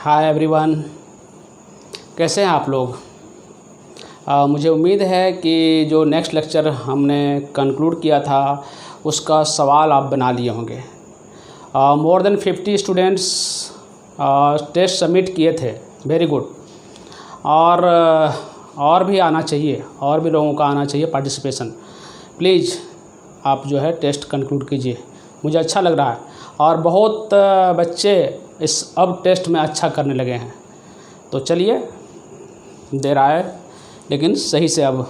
Hi everyone, कैसे हैं आप लोग। मुझे उम्मीद है कि जो नेक्स्ट लेक्चर हमने कंक्लूड किया था उसका सवाल आप बना लिए होंगे। More than 50 students test submit किए थे, वेरी गुड। और भी आना चाहिए, और भी लोगों का आना चाहिए पार्टिसिपेशन। प्लीज़ आप जो है टेस्ट कंक्लूड कीजिए, मुझे अच्छा लग रहा है। और बहुत बच्चे इस अब टेस्ट में अच्छा करने लगे हैं, तो चलिए देर आए लेकिन सही से अब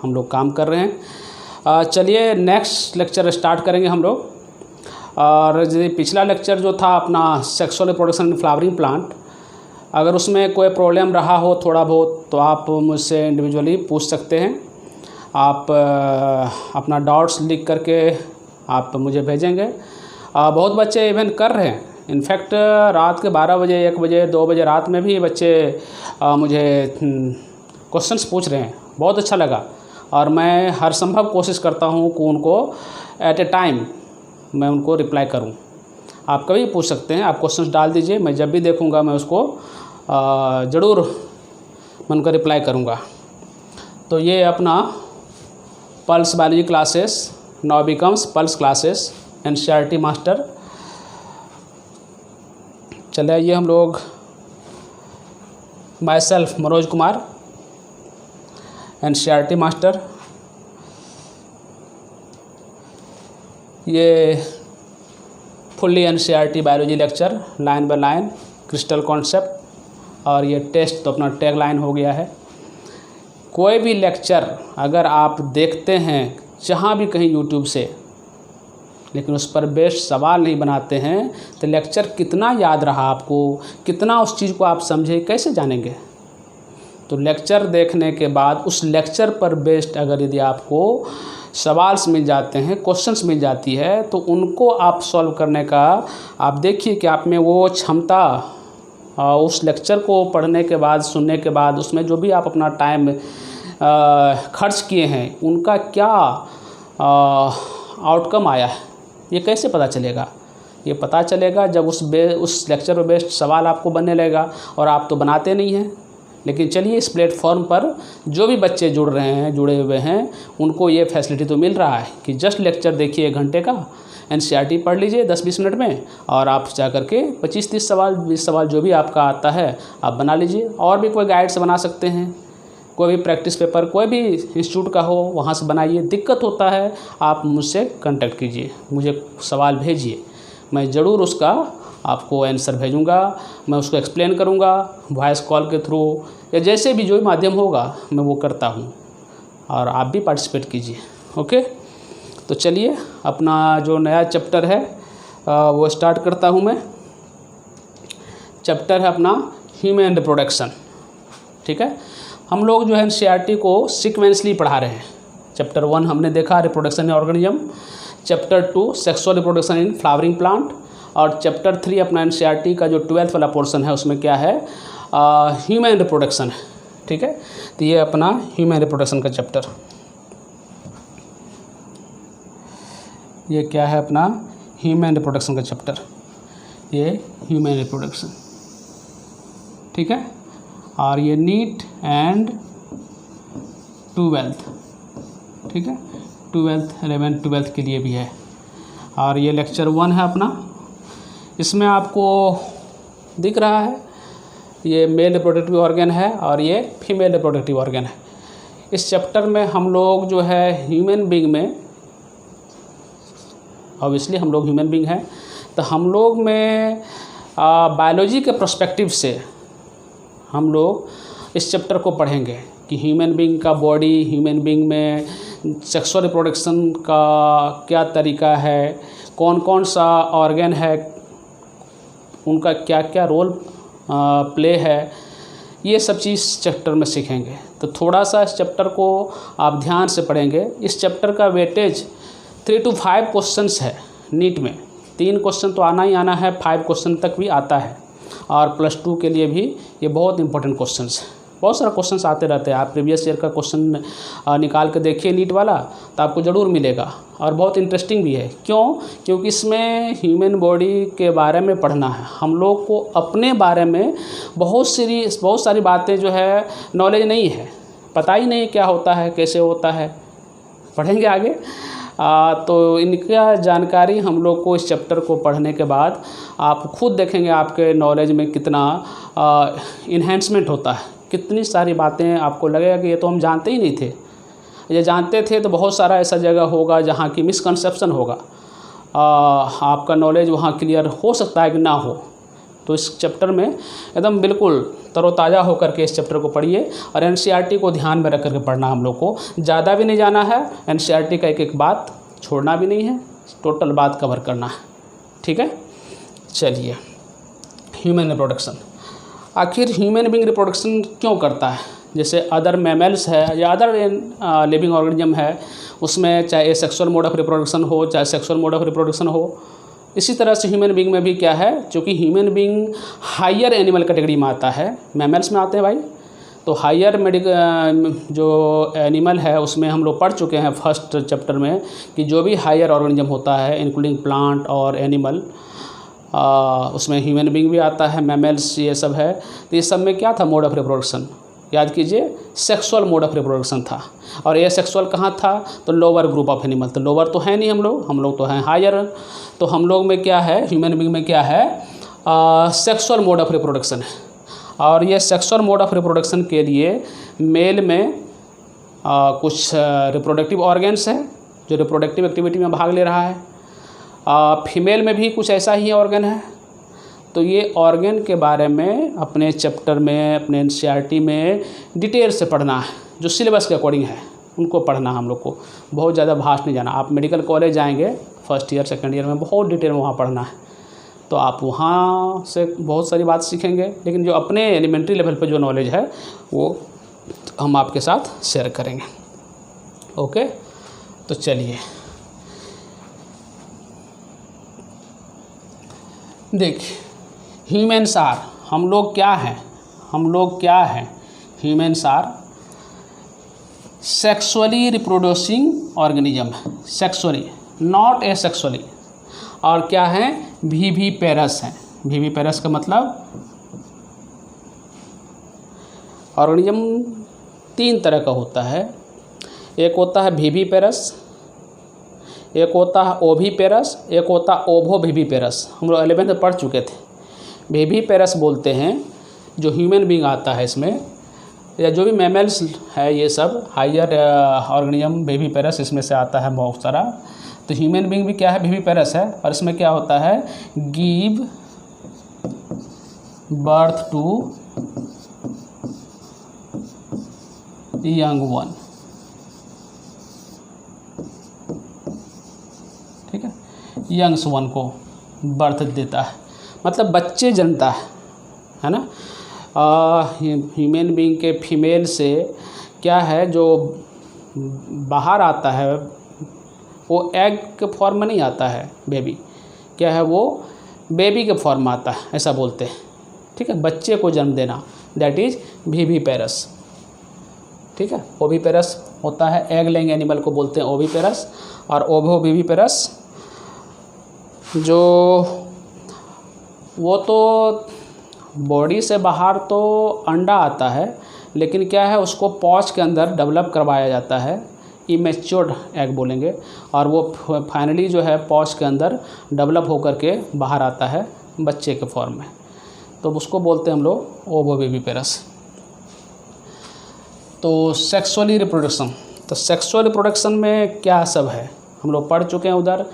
हम लोग काम कर रहे हैं। चलिए नेक्स्ट लेक्चर स्टार्ट करेंगे हम लोग। और पिछला लेक्चर जो था अपना sexual reproduction in flowering plant, अगर उसमें कोई प्रॉब्लम रहा हो थोड़ा बहुत तो आप मुझसे इंडिविजुअली पूछ सकते हैं। आप अपना डाउट्स लिख करके आप मुझे भेजेंगे। बहुत बच्चे इवन कर रहे हैं, इनफैक्ट रात के 12 बजे 1 बजे 2 बजे रात में भी बच्चे मुझे क्वेश्चंस पूछ रहे हैं। बहुत अच्छा लगा और मैं हर संभव कोशिश करता हूं कि उनको एट ए टाइम मैं उनको रिप्लाई करूं। आप कभी पूछ सकते हैं, आप क्वेश्चंस डाल दीजिए, मैं जब भी देखूंगा मैं उसको ज़रूर मैं उनका रिप्लाई करूंगा। तो ये अपना plus biology classes now becomes plus classes NCERT master. चले आइए हम लोग। Myself Manoj Kumar, NCERT master. ये fully NCERT biology lecture line by line crystal concept, और ये टेस्ट तो अपना टैग लाइन हो गया है। कोई भी लेक्चर अगर आप देखते हैं जहाँ भी कहीं यूट्यूब से, लेकिन उस पर बेस्ड सवाल नहीं बनाते हैं तो लेक्चर कितना याद रहा आपको, कितना उस चीज़ को आप समझे, कैसे जानेंगे। तो लेक्चर देखने के बाद उस लेक्चर पर बेस्ड अगर यदि आपको सवाल मिल जाते हैं, क्वेश्चंस मिल जाती है, तो उनको आप सॉल्व करने का आप देखिए कि आप में वो क्षमता, उस लेक्चर को पढ़ने के बाद सुनने के बाद उसमें जो भी आप अपना टाइम खर्च किए हैं उनका क्या आउटकम आया है, ये कैसे पता चलेगा। ये पता चलेगा जब उस लेक्चर पर बेस्ड सवाल आपको बनने लगेगा, और आप तो बनाते नहीं हैं। लेकिन चलिए इस प्लेटफॉर्म पर जो भी बच्चे जुड़े हुए हैं उनको ये फैसिलिटी तो मिल रहा है कि जस्ट लेक्चर देखिए 1 घंटे का, एनसीईआरटी पढ़ लीजिए 10-20 मिनट में, और आप जा करके 25-30 सवाल 20 सवाल जो भी आपका आता है आप बना लीजिए। और भी कोई गाइड से बना सकते हैं, कोई भी प्रैक्टिस पेपर कोई भी इंस्टीट्यूट का हो वहाँ से बनाइए। दिक्कत होता है आप मुझसे कांटेक्ट कीजिए, मुझे सवाल भेजिए, मैं ज़रूर उसका आपको आंसर भेजूँगा। मैं उसको एक्सप्लेन करूँगा वॉइस कॉल के थ्रू, या जैसे भी जो भी माध्यम होगा मैं वो करता हूँ, और आप भी पार्टिसिपेट कीजिए। ओके, तो चलिए अपना जो नया चैप्टर है वो स्टार्ट करता हूँ मैं। चैप्टर है अपना ह्यूमन रिप्रोडक्शन। ठीक है, हम लोग जो है एनसीईआरटी को सीक्वेंसली पढ़ा रहे हैं। चैप्टर 1 हमने देखा reproduction in organism, chapter 2 sexual reproduction in flowering plant, और चैप्टर 3 अपना एनसीईआरटी का जो 12th वाला पोर्शन है उसमें क्या है, ह्यूमन रिप्रोडक्शन है। ठीक है, तो ये अपना ह्यूमन रिप्रोडक्शन का चैप्टर, ये क्या है अपना ह्यूमन रिप्रोडक्शन का चैप्टर, ये ह्यूमन रिप्रोडक्शन। ठीक है, और ये नीट एंड 12th, ठीक है, 12th 11th 12th के लिए भी है। और ये लेक्चर 1 है अपना। इसमें आपको दिख रहा है ये मेल रिप्रोडक्टिव ऑर्गन है और ये फीमेल रिप्रोडक्टिव ऑर्गन है। इस चैप्टर में हम लोग जो है ह्यूमन बीइंग में, ऑब्वियसली हम लोग ह्यूमन बीइंग हैं, तो हम लोग में बायोलॉजी के पर्सपेक्टिव से हम लोग इस चैप्टर को पढ़ेंगे कि ह्यूमन बीइंग का बॉडी, ह्यूमन बीइंग में सेक्सुअल रिप्रोडक्शन का क्या तरीका है, कौन कौन सा ऑर्गन है, उनका क्या क्या रोल प्ले है, ये सब चीज़ चैप्टर में सीखेंगे। तो थोड़ा सा इस चैप्टर को आप ध्यान से पढ़ेंगे। इस चैप्टर का वेटेज 3 to 5 क्वेश्चंस है। नीट में 3 क्वेश्चन तो आना ही आना है, 5 क्वेश्चन तक भी आता है, और +2 के लिए भी ये बहुत इंपॉर्टेंट क्वेश्चंस है। बहुत सारा क्वेश्चन आते रहते हैं। आप प्रीवियस ईयर का क्वेश्चन निकाल के देखिए नीट वाला, तो आपको ज़रूर मिलेगा और बहुत इंटरेस्टिंग भी है। क्यों? क्योंकि इसमें ह्यूमन बॉडी के बारे में पढ़ना है। हम लोग को अपने बारे में बहुत सारी बातें जो है नॉलेज नहीं है, पता ही नहीं क्या होता है, कैसे होता है, पढ़ेंगे आगे। तो इनका जानकारी हम लोग को इस चैप्टर को पढ़ने के बाद आप खुद देखेंगे आपके नॉलेज में कितना इन्हेंसमेंट होता है, कितनी सारी बातें आपको लगेगा कि ये तो हम जानते ही नहीं थे। ये जानते थे तो बहुत सारा ऐसा जगह होगा जहाँ की मिसकंसेप्शन होगा, आपका नॉलेज वहाँ क्लियर हो सकता है कि ना हो। तो इस चैप्टर में एकदम बिल्कुल तरोताज़ा होकर के इस चैप्टर को पढ़िए और एनसीईआरटी को ध्यान में रख करके पढ़ना। हम लोग को ज़्यादा भी नहीं जाना है, एनसीईआरटी का एक एक बात छोड़ना भी नहीं है, टोटल बात कवर करना है। ठीक है, चलिए। ह्यूमन रिप्रोडक्शन, आखिर ह्यूमन बीइंग रिप्रोडक्शन क्यों करता है? जैसे अदर मैमल्स है या अदर लिविंग ऑर्गेनिज्म है, उसमें चाहे एसेक्सुअल मोड ऑफ रिप्रोडक्शन हो चाहे सेक्सुअल मोड ऑफ रिप्रोडक्शन हो, इसी तरह से ह्यूमन बीइंग में भी क्या है, क्योंकि human being higher animal category में आता है, मैमल्स में आते हैं भाई। तो हायर जो एनिमल है उसमें हम लोग पढ़ चुके हैं फर्स्ट चैप्टर में कि जो भी हायर ऑर्गेनिज्म होता है इंक्लूडिंग प्लांट और एनिमल, उसमें ह्यूमन बीइंग भी आता है, मैमल्स ये सब है। तो ये सब में क्या था मोड ऑफ रिप्रोडक्शन? याद कीजिए, सेक्सुअल मोड ऑफ रिप्रोडक्शन था। और ये सेक्सुअल कहाँ था? तो लोअर ग्रुप ऑफ एनिमल। तो लोअर तो है नहीं हम लोग तो हैं हायर। तो हम लोग में क्या है, ह्यूमन बीइंग में क्या है, सेक्सुअल मोड ऑफ रिप्रोडक्शन है। और ये सेक्सुअल मोड ऑफ रिप्रोडक्शन के लिए मेल में कुछ रिप्रोडक्टिव ऑर्गन्स है जो रिप्रोडक्टिव एक्टिविटी में भाग ले रहा है, फीमेल में भी कुछ ऐसा ही ऑर्गन है। तो ये ऑर्गन के बारे में अपने चैप्टर में, अपने एनसीईआरटी में डिटेल से पढ़ना है, जो सिलेबस के अकॉर्डिंग है उनको पढ़ना हम लोग को, बहुत ज़्यादा भास्ट नहीं जाना। आप मेडिकल कॉलेज जाएंगे फर्स्ट ईयर सेकंड ईयर में, बहुत डिटेल में वहाँ पढ़ना है, तो आप वहाँ से बहुत सारी बात सीखेंगे। लेकिन जो अपने एलिमेंट्री लेवल पे जो नॉलेज है वो हम आपके साथ शेयर करेंगे। ओके, तो चलिए देखिए, ह्यूमन्स आर, हम लोग क्या हैं? Humans are sexually reproducing organism, sexually not asexually. और क्या है? विविपेरस हैं। विविपेरस का मतलब ऑर्गेनिज्म 3 तरह का होता है। एक होता है विविपेरस, एक होता है ओविपेरस, एक होता है ओवोविविपेरस। हम लोग 11th में पढ़ चुके थे। विविपेरस बोलते हैं जो ह्यूमन बीइंग आता है इसमें, या जो भी मैमल्स है ये सब हायर ऑर्गेनिज्म विविपेरस इसमें से आता है बहुत सारा। तो ह्यूमन बीइंग भी क्या है, विविपेरस है। और इसमें क्या होता है, give birth to young one. ठीक है, यंग्स वन को बर्थ देता है, मतलब बच्चे जन्मता है ना। ह्यूमन बीइंग के फीमेल से क्या है जो बाहर आता है वो एग के फॉर्म में नहीं आता है, बेबी क्या है वो बेबी के फॉर्म में आता है, ऐसा बोलते हैं। ठीक है, बच्चे को जन्म देना, दैट इज विविपेरस। ठीक है, ओविपेरस होता है एग लेंग एनिमल को बोलते हैं ओविपेरस। और ओवोविविपेरस जो वो तो बॉडी से बाहर तो अंडा आता है, लेकिन क्या है उसको पॉच के अंदर डेवलप करवाया जाता है, इमेच्योर्ड एग बोलेंगे। और वो फाइनली जो है पॉच के अंदर डेवलप होकर के बाहर आता है बच्चे के फॉर्म में, तो उसको बोलते हैं हम लोग ओवोविविपेरस। तो सेक्सुअली रिप्रोडक्शन, तो सेक्सुअल रिप्रोडक्शन में क्या सब है हम लोग पढ़ चुके हैं उधर।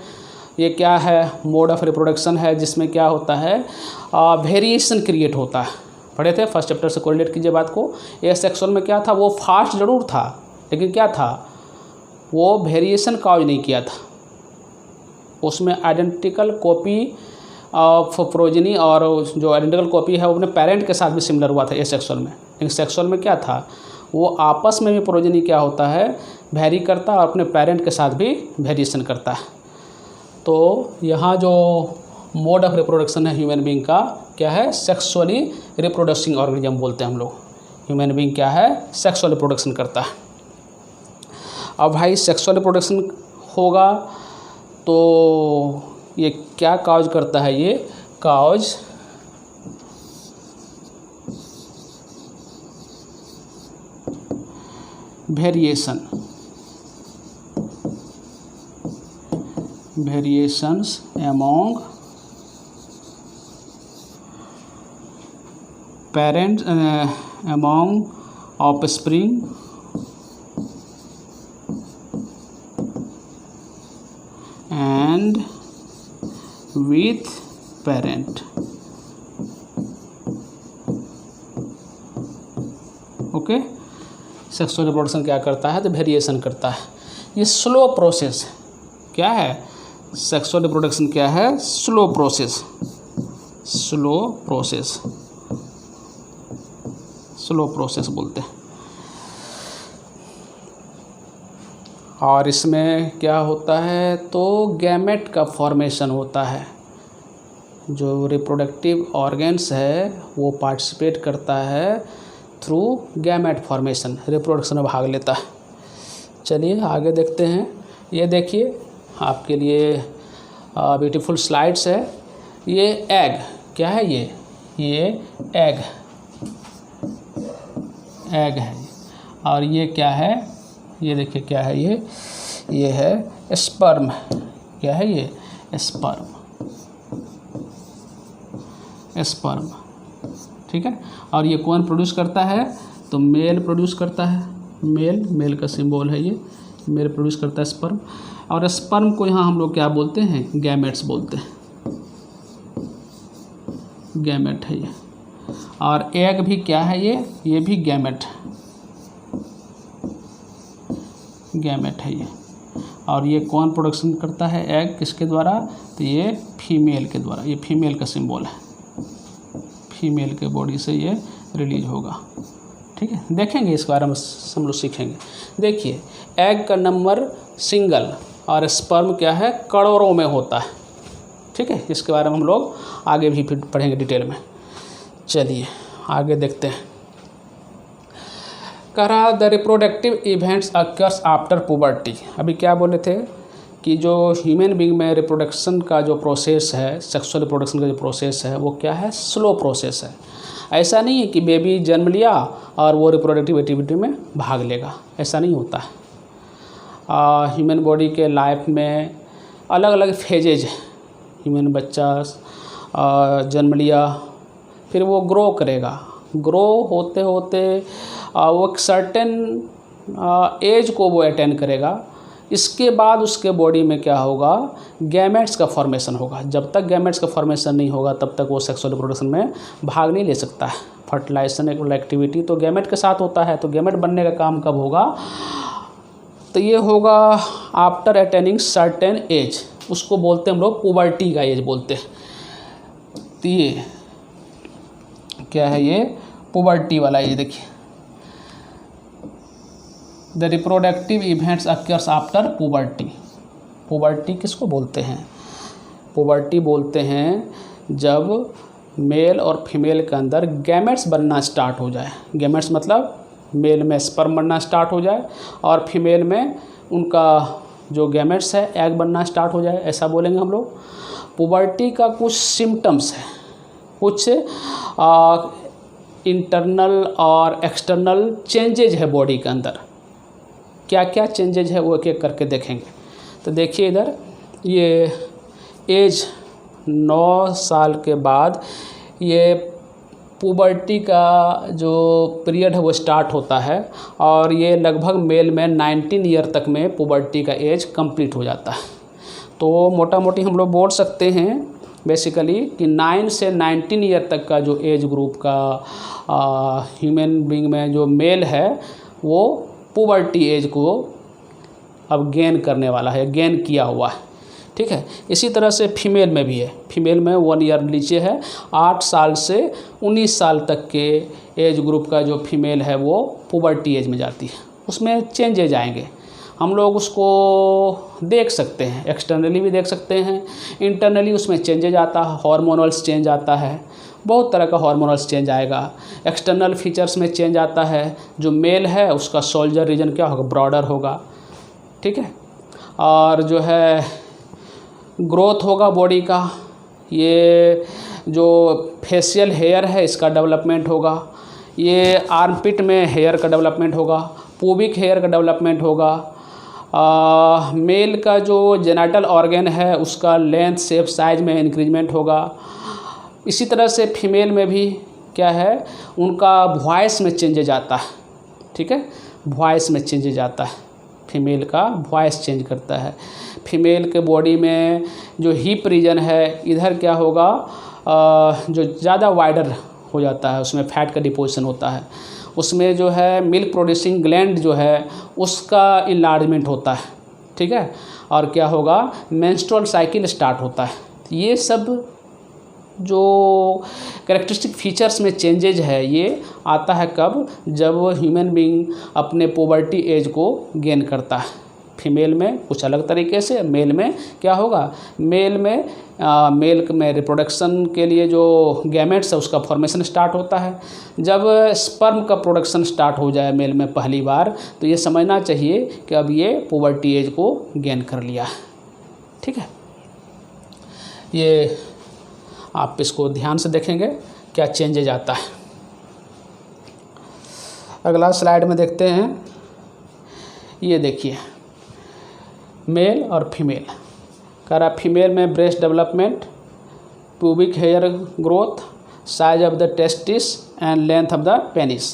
ये क्या है, मोड ऑफ रिप्रोडक्शन है जिसमें क्या होता है, वेरिएशन क्रिएट होता है। पढ़े थे फर्स्ट चैप्टर से, कोरिलेट कीजिए बात को। ये सेक्सुअल में क्या था, वो फास्ट ज़रूर था लेकिन क्या था, वो वेरिएशन काज नहीं किया था। उसमें आइडेंटिकल कॉपी ऑफ प्रोजेनी, और जो आइडेंटिकल कॉपी है वो अपने पेरेंट के साथ भी सिमिलर हुआ था ये सेक्सुअल में। लेकिन सेक्सुअल में क्या था, वो आपस में भी प्रोजेनी क्या होता है, वेरी करता है और अपने पेरेंट के साथ भी वेरिएशन करता है। तो यहाँ जो मोड ऑफ रिप्रोडक्शन है ह्यूमन बीइंग का क्या है, सेक्सुअली रिप्रोड्यूसिंग ऑर्गेनिज्म बोलते हैं हम लोग। ह्यूमन बीइंग क्या है, सेक्सुअल रिप्रोडक्शन करता है। अब भाई सेक्सुअल रिप्रोडक्शन होगा तो ये क्या काज करता है, ये cause variations among parents among offspring and with parent। Okay, sexual reproduction क्या करता है, तो वेरिएशन करता है। ये स्लो प्रोसेस क्या है, सेक्सुअल रिप्रोडक्शन क्या है, स्लो प्रोसेस बोलते हैं। और इसमें क्या होता है, तो गैमेट का फॉर्मेशन होता है। जो रिप्रोडक्टिव ऑर्गन्स है वो पार्टिसिपेट करता है थ्रू गैमेट फॉर्मेशन, रिप्रोडक्शन में भाग लेता है। चलिए आगे देखते हैं। ये देखिए आपके लिए ब्यूटीफुल स्लाइड्स है। ये एग क्या है, ये एग है। और ये क्या है, ये देखिए क्या है, ये है स्पर्म। क्या है ये, स्पर्म। ठीक है। और ये कौन प्रोड्यूस करता है, तो मेल प्रोड्यूस करता है। मेल का सिंबल है ये, मेल प्रोड्यूस करता है स्पर्म। और स्पर्म को यहाँ हम लोग क्या बोलते हैं, गैमेट्स बोलते हैं। गैमेट है ये। और एग भी क्या है, ये भी गैमेट है ये। और ये कौन प्रोडक्शन करता है, एग किसके द्वारा, तो ये फीमेल के द्वारा। ये फीमेल का सिंबल है, फीमेल के बॉडी से ये रिलीज होगा। ठीक है, देखेंगे इसके बारे में, हम लोग सीखेंगे। देखिए एग का नंबर सिंगल और स्पर्म क्या है, करोड़ों में होता है। ठीक है, इसके बारे में हम लोग आगे भी फिर पढ़ेंगे डिटेल में। चलिए आगे देखते हैं। कह रहा the reproductive events occurs after puberty. अभी क्या बोले थे कि जो ह्यूमन बीइंग में रिप्रोडक्शन का जो प्रोसेस है, सेक्सुअल रिप्रोडक्शन का जो प्रोसेस है वो क्या है, स्लो प्रोसेस है। ऐसा नहीं है कि बेबी जन्म लिया और वो रिप्रोडक्टिव एक्टिविटी में भाग लेगा, ऐसा नहीं होता है। ह्यूमन बॉडी के लाइफ में अलग अलग फेजेज हैं। ह्यूमन बच्चा जन्म लिया, फिर वो ग्रो करेगा। ग्रो होते होते वो एक सर्टेन एज को वो अटेन करेगा। इसके बाद उसके बॉडी में क्या होगा, गैमेट्स का फॉर्मेशन होगा। जब तक गैमेट्स का फॉर्मेशन नहीं होगा तब तक वो सेक्सुअल रिप्रोडक्शन में भाग नहीं ले सकता है। फर्टिलाइजेशन एक एक्टिविटी तो गैमेट के साथ होता है। तो गैमेट बनने का काम कब होगा, तो ये होगा आफ्टर अटेनिंग सर्टेन एज। उसको बोलते हैं हम लोग पुबर्टी का एज बोलते हैं। तो ये क्या है, ये पुबर्टी वाला एज। देखिए the reproductive events occurs after puberty. Puberty किसको बोलते हैं, पुबर्टी बोलते हैं जब मेल और फीमेल के अंदर गैमेट्स बनना स्टार्ट हो जाए। गैमेट्स मतलब मेल में स्पर्म बनना स्टार्ट हो जाए और फीमेल में उनका जो गैमेट्स है एग बनना स्टार्ट हो जाए, ऐसा बोलेंगे हम लोग। पुबर्टी का कुछ सिम्टम्स है, कुछ इंटरनल और एक्सटर्नल चेंजेज है बॉडी के अंदर। क्या क्या चेंजेज है वो एक एक करके देखेंगे। तो देखिए इधर ये एज 9 साल के बाद ये पुबर्टी का जो पीरियड है वो स्टार्ट होता है और ये लगभग मेल में 19 ईयर तक में पुबर्टी का एज कंप्लीट हो जाता है। तो मोटा मोटी हम लोग बोल सकते हैं बेसिकली कि 9 से 19 ईयर तक का जो एज ग्रुप का ह्यूमन बीइंग में जो मेल है वो पुबर्टी एज को अब गेन करने वाला है, गेन किया हुआ है। ठीक है, इसी तरह से फीमेल में भी है। फीमेल में 1 ईयर नीचे है, 8 साल से 19 साल तक के एज ग्रुप का जो फीमेल है वो पुबर्टी एज में जाती है। उसमें चेंजेज आएंगे, हम लोग उसको देख सकते हैं, एक्सटर्नली भी देख सकते हैं, इंटरनली उसमें चेंजेज आता है, हार्मोनल्स चेंज आता है बहुत तरह का हार्मोनल्स चेंज आएगा। एक्सटर्नल फीचर्स में चेंज आता है, जो मेल है उसका शोल्डर रीजन क्या होगा, ब्रॉडर होगा, ठीक है। और जो है ग्रोथ होगा बॉडी का, ये जो फेशियल हेयर है इसका डेवलपमेंट होगा, ये आर्मपिट में हेयर का डेवलपमेंट होगा, पुबिक हेयर का डेवलपमेंट होगा, मेल का जो जेनिटल ऑर्गन है उसका लेंथ शेप साइज में इंक्रीजमेंट होगा। इसी तरह से फीमेल में भी क्या है, उनका वॉइस में चेंजेज आता है, ठीक है, वॉइस में चेंजेज आता है, फीमेल का वॉइस चेंज करता है। फीमेल के बॉडी में जो हिप रीजन है इधर क्या होगा, जो ज़्यादा वाइडर हो जाता है, उसमें फैट का डिपोजिशन होता है, उसमें जो है मिल्क प्रोड्यूसिंग ग्लैंड जो है उसका इनलार्जमेंट होता है, ठीक है। और क्या होगा, मेंस्ट्रुअल साइकिल स्टार्ट होता है। ये सब जो कैरेक्टरिस्टिक फीचर्स में चेंजेज है ये आता है कब, जब ह्यूमन बीइंग अपने पुबर्टी एज को गेन करता है। फीमेल में कुछ अलग तरीके से, मेल में क्या होगा, मेल में रिप्रोडक्शन के लिए जो गैमेट्स है उसका फॉर्मेशन स्टार्ट होता है। जब स्पर्म का प्रोडक्शन स्टार्ट हो जाए मेल में पहली बार, तो ये समझना चाहिए कि अब ये पुबर्टी एज को गेन कर लिया है, ठीक है। ये आप इसको ध्यान से देखेंगे क्या चेंजेज आता है। अगला स्लाइड में देखते हैं, ये देखिए मेल और फीमेल कह रहा, फीमेल में breast development, pubic hair growth, size of the testis and length of the penis.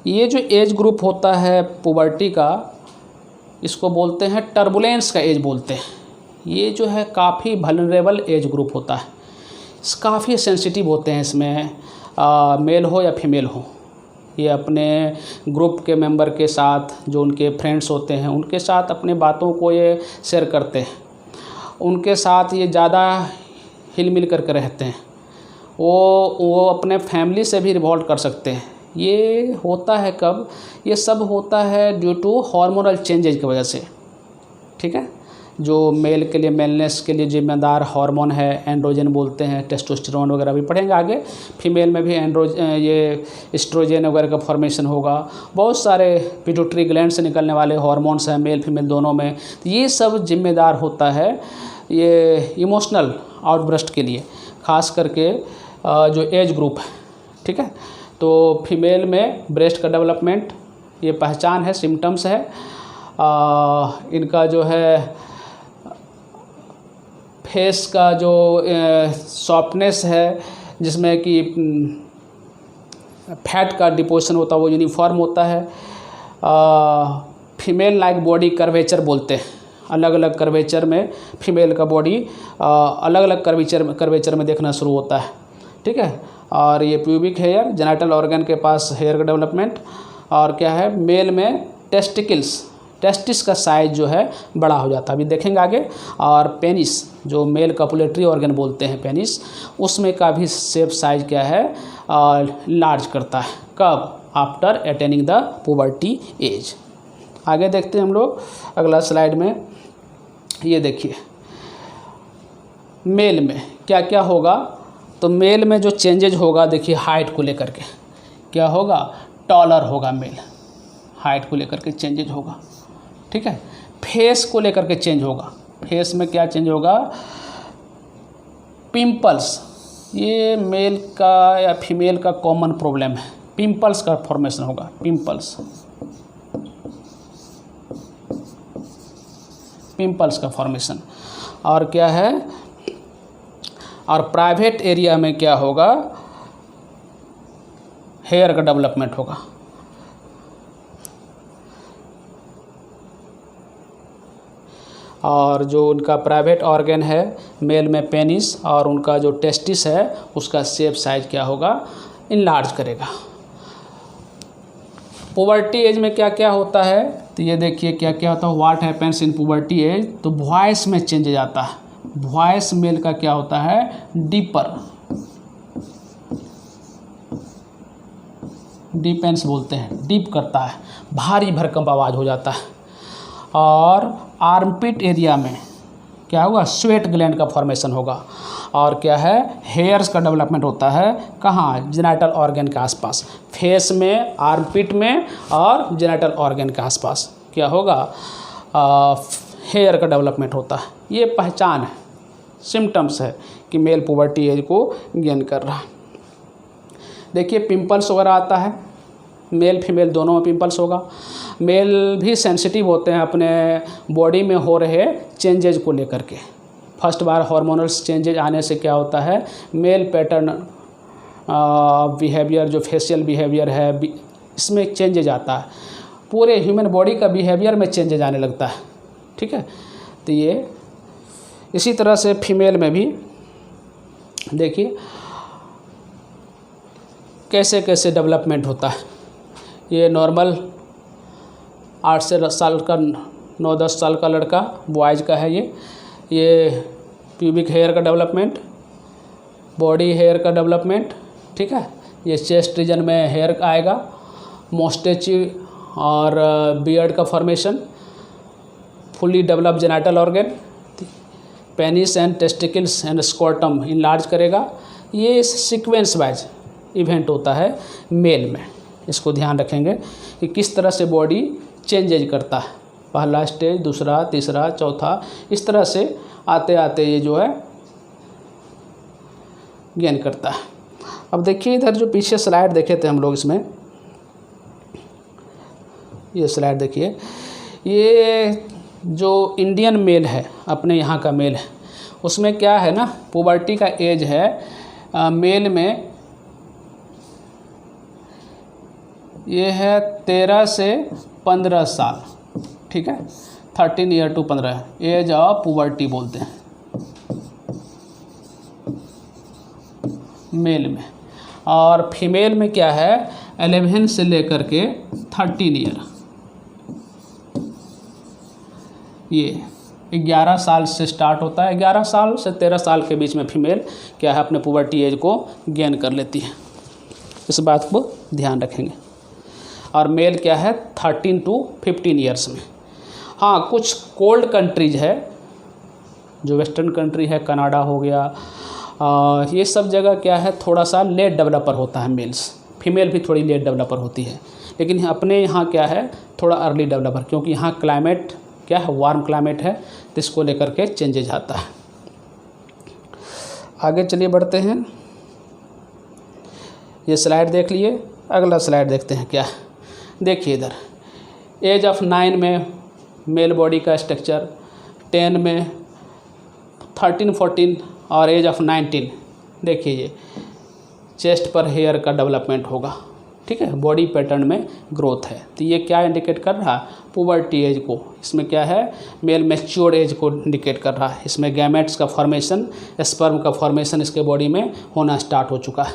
ये जो एज ग्रुप होता है पुबर्टी का, इसको बोलते हैं टर्बुलेंस का एज बोलते हैं। ये जो है काफ़ी वल्नरेबल एज ग्रुप होता है, काफ़ी सेंसिटिव होते हैं इसमें, मेल हो या फीमेल हो। ये अपने ग्रुप के मेंबर के साथ, जो उनके फ्रेंड्स होते हैं उनके साथ अपने बातों को ये शेयर करते हैं, उनके साथ ये ज़्यादा हिल मिल करके रहते हैं। वो अपने फैमिली से भी रिवॉल्ट कर सकते हैं। ये होता है कब, ये सब होता है ड्यू टू हार्मोनल चेंजेज की वजह से, ठीक है। जो मेल के लिए, मेलनेस के लिए जिम्मेदार हार्मोन है, एंड्रोजन बोलते हैं, टेस्टोस्टेरोन वगैरह भी पढ़ेंगे आगे। फीमेल में भी ये एस्ट्रोजन वगैरह का फॉर्मेशन होगा। बहुत सारे पिट्यूटरी ग्लैंड से निकलने वाले हार्मोन्स हैं मेल फीमेल दोनों में, तो ये सब जिम्मेदार होता है ये इमोशनल आउटबर्स्ट के लिए, ख़ास करके जो एज ग्रुप है, ठीक है। तो फीमेल में ब्रेस्ट का डेवलपमेंट, ये पहचान है, सिम्टम्स है। इनका जो है फेस का जो सॉफ्टनेस है, जिसमें कि फैट का डिपोजिशन होता है वो यूनिफॉर्म होता है। फीमेल लाइक बॉडी कर्वेचर बोलते हैं, अलग अलग कर्वेचर में फीमेल का बॉडी अलग अलग कर्वेचर में देखना शुरू होता है, ठीक है। और ये प्यूबिक हेयर, जेनिटल ऑर्गन के पास हेयर का डेवलपमेंट। और क्या है, मेल में टेस्टिस का साइज जो है बड़ा हो जाता है, अभी देखेंगे आगे। और पेनिस, जो मेल कपुलेटरी ऑर्गन बोलते हैं पेनिस, उसमें का भी शेप साइज क्या है, लार्ज करता है। कब, after attaining the puberty age. आगे देखते हैं हम लोग अगला स्लाइड में। ये देखिए मेल में क्या क्या होगा। तो मेल में जो चेंजेज होगा, देखिए हाइट को लेकर के क्या होगा, टॉलर होगा मेल, हाइट को लेकर के चेंजेज होगा, ठीक है। फेस को लेकर के चेंज होगा, फेस में क्या चेंज होगा, पिंपल्स, ये मेल का या फीमेल का कॉमन प्रॉब्लम है, पिंपल्स का फॉर्मेशन होगा, पिंपल्स का फॉर्मेशन। और क्या है, और प्राइवेट एरिया में क्या होगा, हेयर का डेवलपमेंट होगा। और जो उनका प्राइवेट ऑर्गन है मेल में पेनिस, और उनका जो टेस्टिस है उसका शेप साइज क्या होगा, इनलार्ज करेगा। पुबर्टी एज में क्या क्या होता है, तो ये देखिए क्या क्या होता है, what happens in puberty age. तो वॉइस में चेंजेज आता है, वॉइस मेल का क्या होता है, डीपेंस बोलते हैं, डीप करता है, भारी भरकम आवाज़ हो जाता है। और आर्मपिट एरिया में क्या होगा, स्वेट ग्लैंड का फॉर्मेशन होगा। और क्या है, हेयर्स का डेवलपमेंट होता है कहाँ, जेनिटल ऑर्गन के आसपास, फेस में, आर्मपिट में और जेनिटल ऑर्गन के आसपास क्या होगा, हेयर का डेवलपमेंट होता है। ये पहचान है, सिम्टम्स है कि मेल पुबर्टी एज को गेन कर रहा है। देखिए पिंपल्स वगैरह आता है, मेल फीमेल दोनों में पिंपल्स होगा। मेल भी सेंसिटिव होते हैं अपने बॉडी में हो रहे चेंजेज को लेकर के। फर्स्ट बार हार्मोनल चेंजेज आने से क्या होता है, मेल पैटर्न बिहेवियर, जो फेशियल बिहेवियर है इसमें चेंजेज आता है, पूरे ह्यूमन बॉडी का बिहेवियर में चेंजेज आने लगता है। ठीक है, तो ये इसी तरह से फीमेल में भी देखिए कैसे कैसे डेवलपमेंट होता है। ये नॉर्मल 8 से 10 साल का, 9-10 साल का लड़का बॉयज़ का है ये प्यूबिक हेयर का डेवलपमेंट, बॉडी हेयर का डेवलपमेंट। ठीक है, ये चेस्ट रीजन में हेयर आएगा, मोस्टेची और बियर्ड का formation, fully develop genital organ, penis and testicles and scrotum enlarge करेगा। ये सीक्वेंस वाइज इवेंट होता है मेल में। इसको ध्यान रखेंगे कि किस तरह से बॉडी चेंजेज करता है, पहला स्टेज, दूसरा, तीसरा, चौथा, इस तरह से आते आते ये जो है गेन करता है। अब देखिए इधर जो पीछे स्लाइड देखे थे हम लोग, इसमें ये स्लाइड देखिए, ये जो इंडियन मेल है, अपने यहाँ का मेल है, उसमें क्या है ना, पुबर्टी का एज है मेल में ये है 13 से 15 साल। ठीक है, 13 year to 15 age of puberty बोलते हैं मेल में। और फीमेल में क्या है, 11 से लेकर के 13 ईयर, ये 11 साल से स्टार्ट होता है। 11 साल से 13 साल के बीच में फीमेल क्या है, अपने पुबर्टी एज को गेन कर लेती है। इस बात को ध्यान रखेंगे। और मेल क्या है, 13 टू 15 ईयर्स में। हाँ, कुछ कोल्ड कंट्रीज है, जो वेस्टर्न कंट्री है, कनाडा हो गया, ये सब जगह क्या है, थोड़ा सा लेट डेवलपर होता है मेल्स, फीमेल भी थोड़ी लेट डेवलपर होती है। लेकिन अपने यहाँ क्या है, थोड़ा अर्ली डेवलपर, क्योंकि यहाँ क्लाइमेट क्या है, वार्म क्लाइमेट है, तो इसको लेकर के चेंजेज आता है। आगे चलिए बढ़ते हैं। ये स्लाइड देख लिए, अगला स्लाइड देखते हैं क्या है। देखिए इधर एज ऑफ 9 में मेल बॉडी का स्ट्रक्चर, 10 में, 13, 14 और एज ऑफ 19 देखिए ये चेस्ट पर हेयर का डेवलपमेंट होगा। ठीक है, बॉडी पैटर्न में ग्रोथ है। तो ये क्या इंडिकेट कर रहा है, पुबर्टी एज को। इसमें क्या है, मेल मैच्योर एज को इंडिकेट कर रहा है। इसमें गैमेट्स का फॉर्मेशन, स्पर्म का फॉर्मेशन इसके बॉडी में होना स्टार्ट हो चुका है।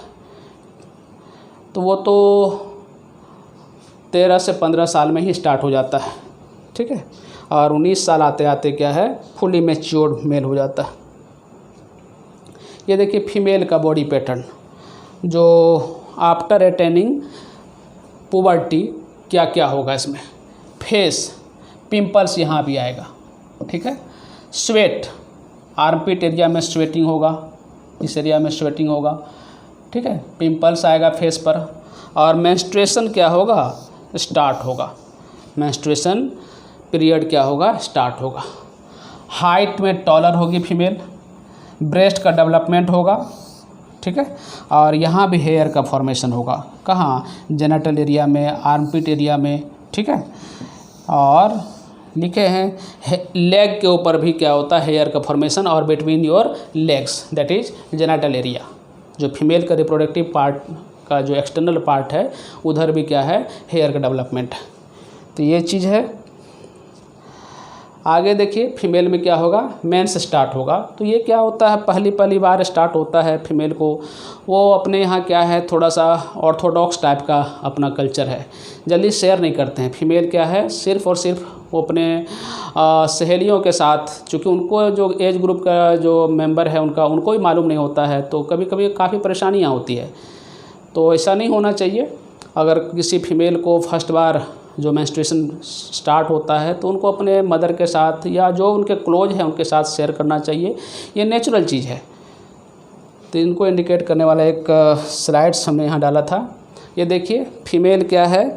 तो वो तो 13 से 15 साल में ही स्टार्ट हो जाता है। ठीक है, और 19 साल आते आते क्या है, फुली मैच्योर्ड मेल हो जाता है। ये देखिए फीमेल का बॉडी पैटर्न, जो आफ्टर अटेनिंग पुबर्टी क्या क्या होगा इसमें। फेस, पिंपल्स यहाँ भी आएगा। ठीक है, स्वेट, आर्मपिट एरिया में स्वेटिंग होगा, इस एरिया में स्वेटिंग होगा। ठीक है, पिंपल्स आएगा फेस पर। और मेंस्ट्रुएशन क्या होगा, स्टार्ट होगा। मेंस्ट्रुएशन पीरियड क्या होगा, स्टार्ट होगा। हाइट में टॉलर होगी फीमेल, ब्रेस्ट का डेवलपमेंट होगा। ठीक है, और यहाँ भी हेयर का फॉर्मेशन होगा, कहाँ, जेनिटल एरिया में, आर्मपिट एरिया में। ठीक है, और लिखे हैं लेग के ऊपर भी क्या होता है, हेयर का फॉर्मेशन, और between your legs, that is genital area. जो फीमेल का रिप्रोडक्टिव पार्ट का जो एक्सटर्नल पार्ट है, उधर भी क्या है, हेयर का डेवलपमेंट है। तो ये चीज़ है। आगे देखिए फीमेल में क्या होगा, मेंस स्टार्ट होगा। तो ये क्या होता है, पहली बार स्टार्ट होता है फीमेल को। वो अपने यहाँ क्या है, थोड़ा सा ऑर्थोडॉक्स टाइप का अपना कल्चर है, जल्दी शेयर नहीं करते हैं। फीमेल क्या है, सिर्फ़ और सिर्फ वो अपने सहेलियों के साथ, चूँकि उनको जो एज ग्रुप का जो मेंबर है उनको भी मालूम नहीं होता है, तो कभी कभी काफ़ी परेशानियाँ होती है। तो ऐसा नहीं होना चाहिए। अगर किसी फीमेल को फर्स्ट बार जो मेंस्ट्रुएशन स्टार्ट होता है तो उनको अपने मदर के साथ या जो उनके क्लोज हैं उनके साथ शेयर करना चाहिए। ये नेचुरल चीज़ है। तो इनको इंडिकेट करने वाला एक स्लाइड्स हमने यहाँ डाला था। ये देखिए फीमेल क्या है,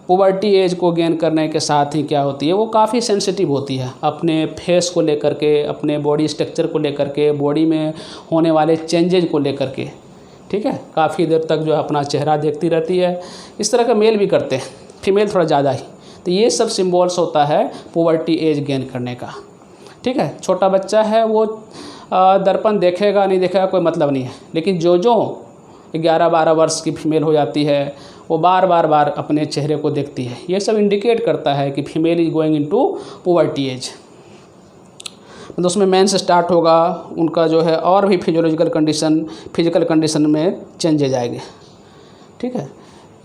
पुबर्टी एज को गेन करने के साथ ही क्या होती है, वो काफ़ी सेंसिटिव होती है अपने फेस को लेकर के, अपने बॉडी स्ट्रक्चर को लेकर के, बॉडी में होने वाले चेंजेज को लेकर के। ठीक है, काफ़ी देर तक जो है अपना चेहरा देखती रहती है। इस तरह का मेल भी करते हैं, फीमेल थोड़ा ज़्यादा ही। तो ये सब सिम्बॉल्स होता है पुबर्टी एज गेन करने का। ठीक है, छोटा बच्चा है वो दर्पण देखेगा नहीं देखेगा कोई मतलब नहीं है, लेकिन जो 11-12 वर्ष की फीमेल हो जाती है वो बार बार अपने चेहरे को देखती है। ये सब इंडिकेट करता है कि female is going into puberty age. मतलब उसमें मेंस स्टार्ट होगा, उनका जो है और भी फिजिकल कंडीशन में चेंजेज आएंगे। ठीक है,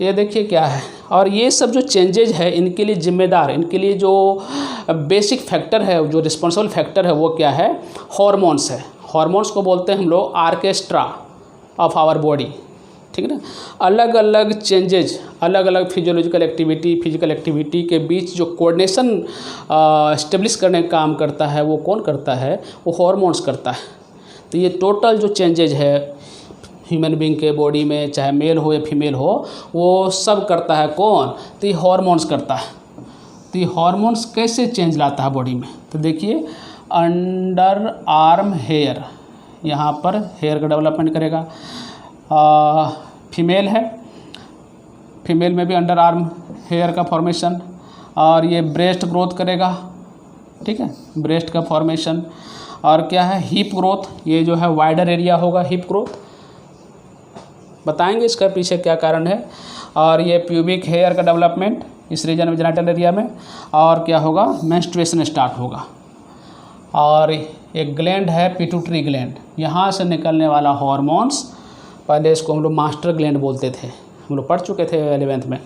ये देखिए क्या है। और ये सब जो चेंजेज है इनके लिए जिम्मेदार, इनके लिए जो बेसिक फैक्टर है, जो रिस्पॉन्सिबल फैक्टर है वो क्या है, हॉर्मोन्स है। हॉर्मोन्स को बोलते हैं हम लोग ऑर्केस्ट्रा ऑफ आवर बॉडी। ठीक है ना, अलग अलग चेंजेज, अलग अलग फिजिकल एक्टिविटी के बीच जो कोऑर्डिनेशन इस्टेब्लिश करने का काम करता है वो कौन करता है, वो हॉर्मोन्स करता है। तो ये टोटल जो चेंजेज है ह्यूमन बीइंग के बॉडी में, चाहे मेल हो या फीमेल हो, वो सब करता है कौन, तो ये हॉर्मोन्स करता है। तो ये हॉर्मोन्स कैसे चेंज लाता है बॉडी में, तो देखिए अंडर आर्म हेयर, यहाँ पर हेयर का डेवलपमेंट करेगा। फीमेल है, फीमेल में भी अंडर आर्म हेयर का फॉर्मेशन, और ये ब्रेस्ट ग्रोथ करेगा। ठीक है, ब्रेस्ट का फॉर्मेशन। और क्या है, हिप ग्रोथ, ये जो है वाइडर एरिया होगा हिप ग्रोथ, बताएंगे इसका पीछे क्या कारण है। और ये प्यूबिक हेयर का डेवलपमेंट इस रीजन में, जेनिटल एरिया में। और क्या होगा, मेंस्ट्रुएशन स्टार्ट होगा। और एक ग्लैंड है पिट्यूटरी ग्लैंड, यहाँ से निकलने वाला हॉर्मोन्स, पहले इसको हम लोग मास्टर ग्लैंड बोलते थे, हम लोग पढ़ चुके थे 11th में।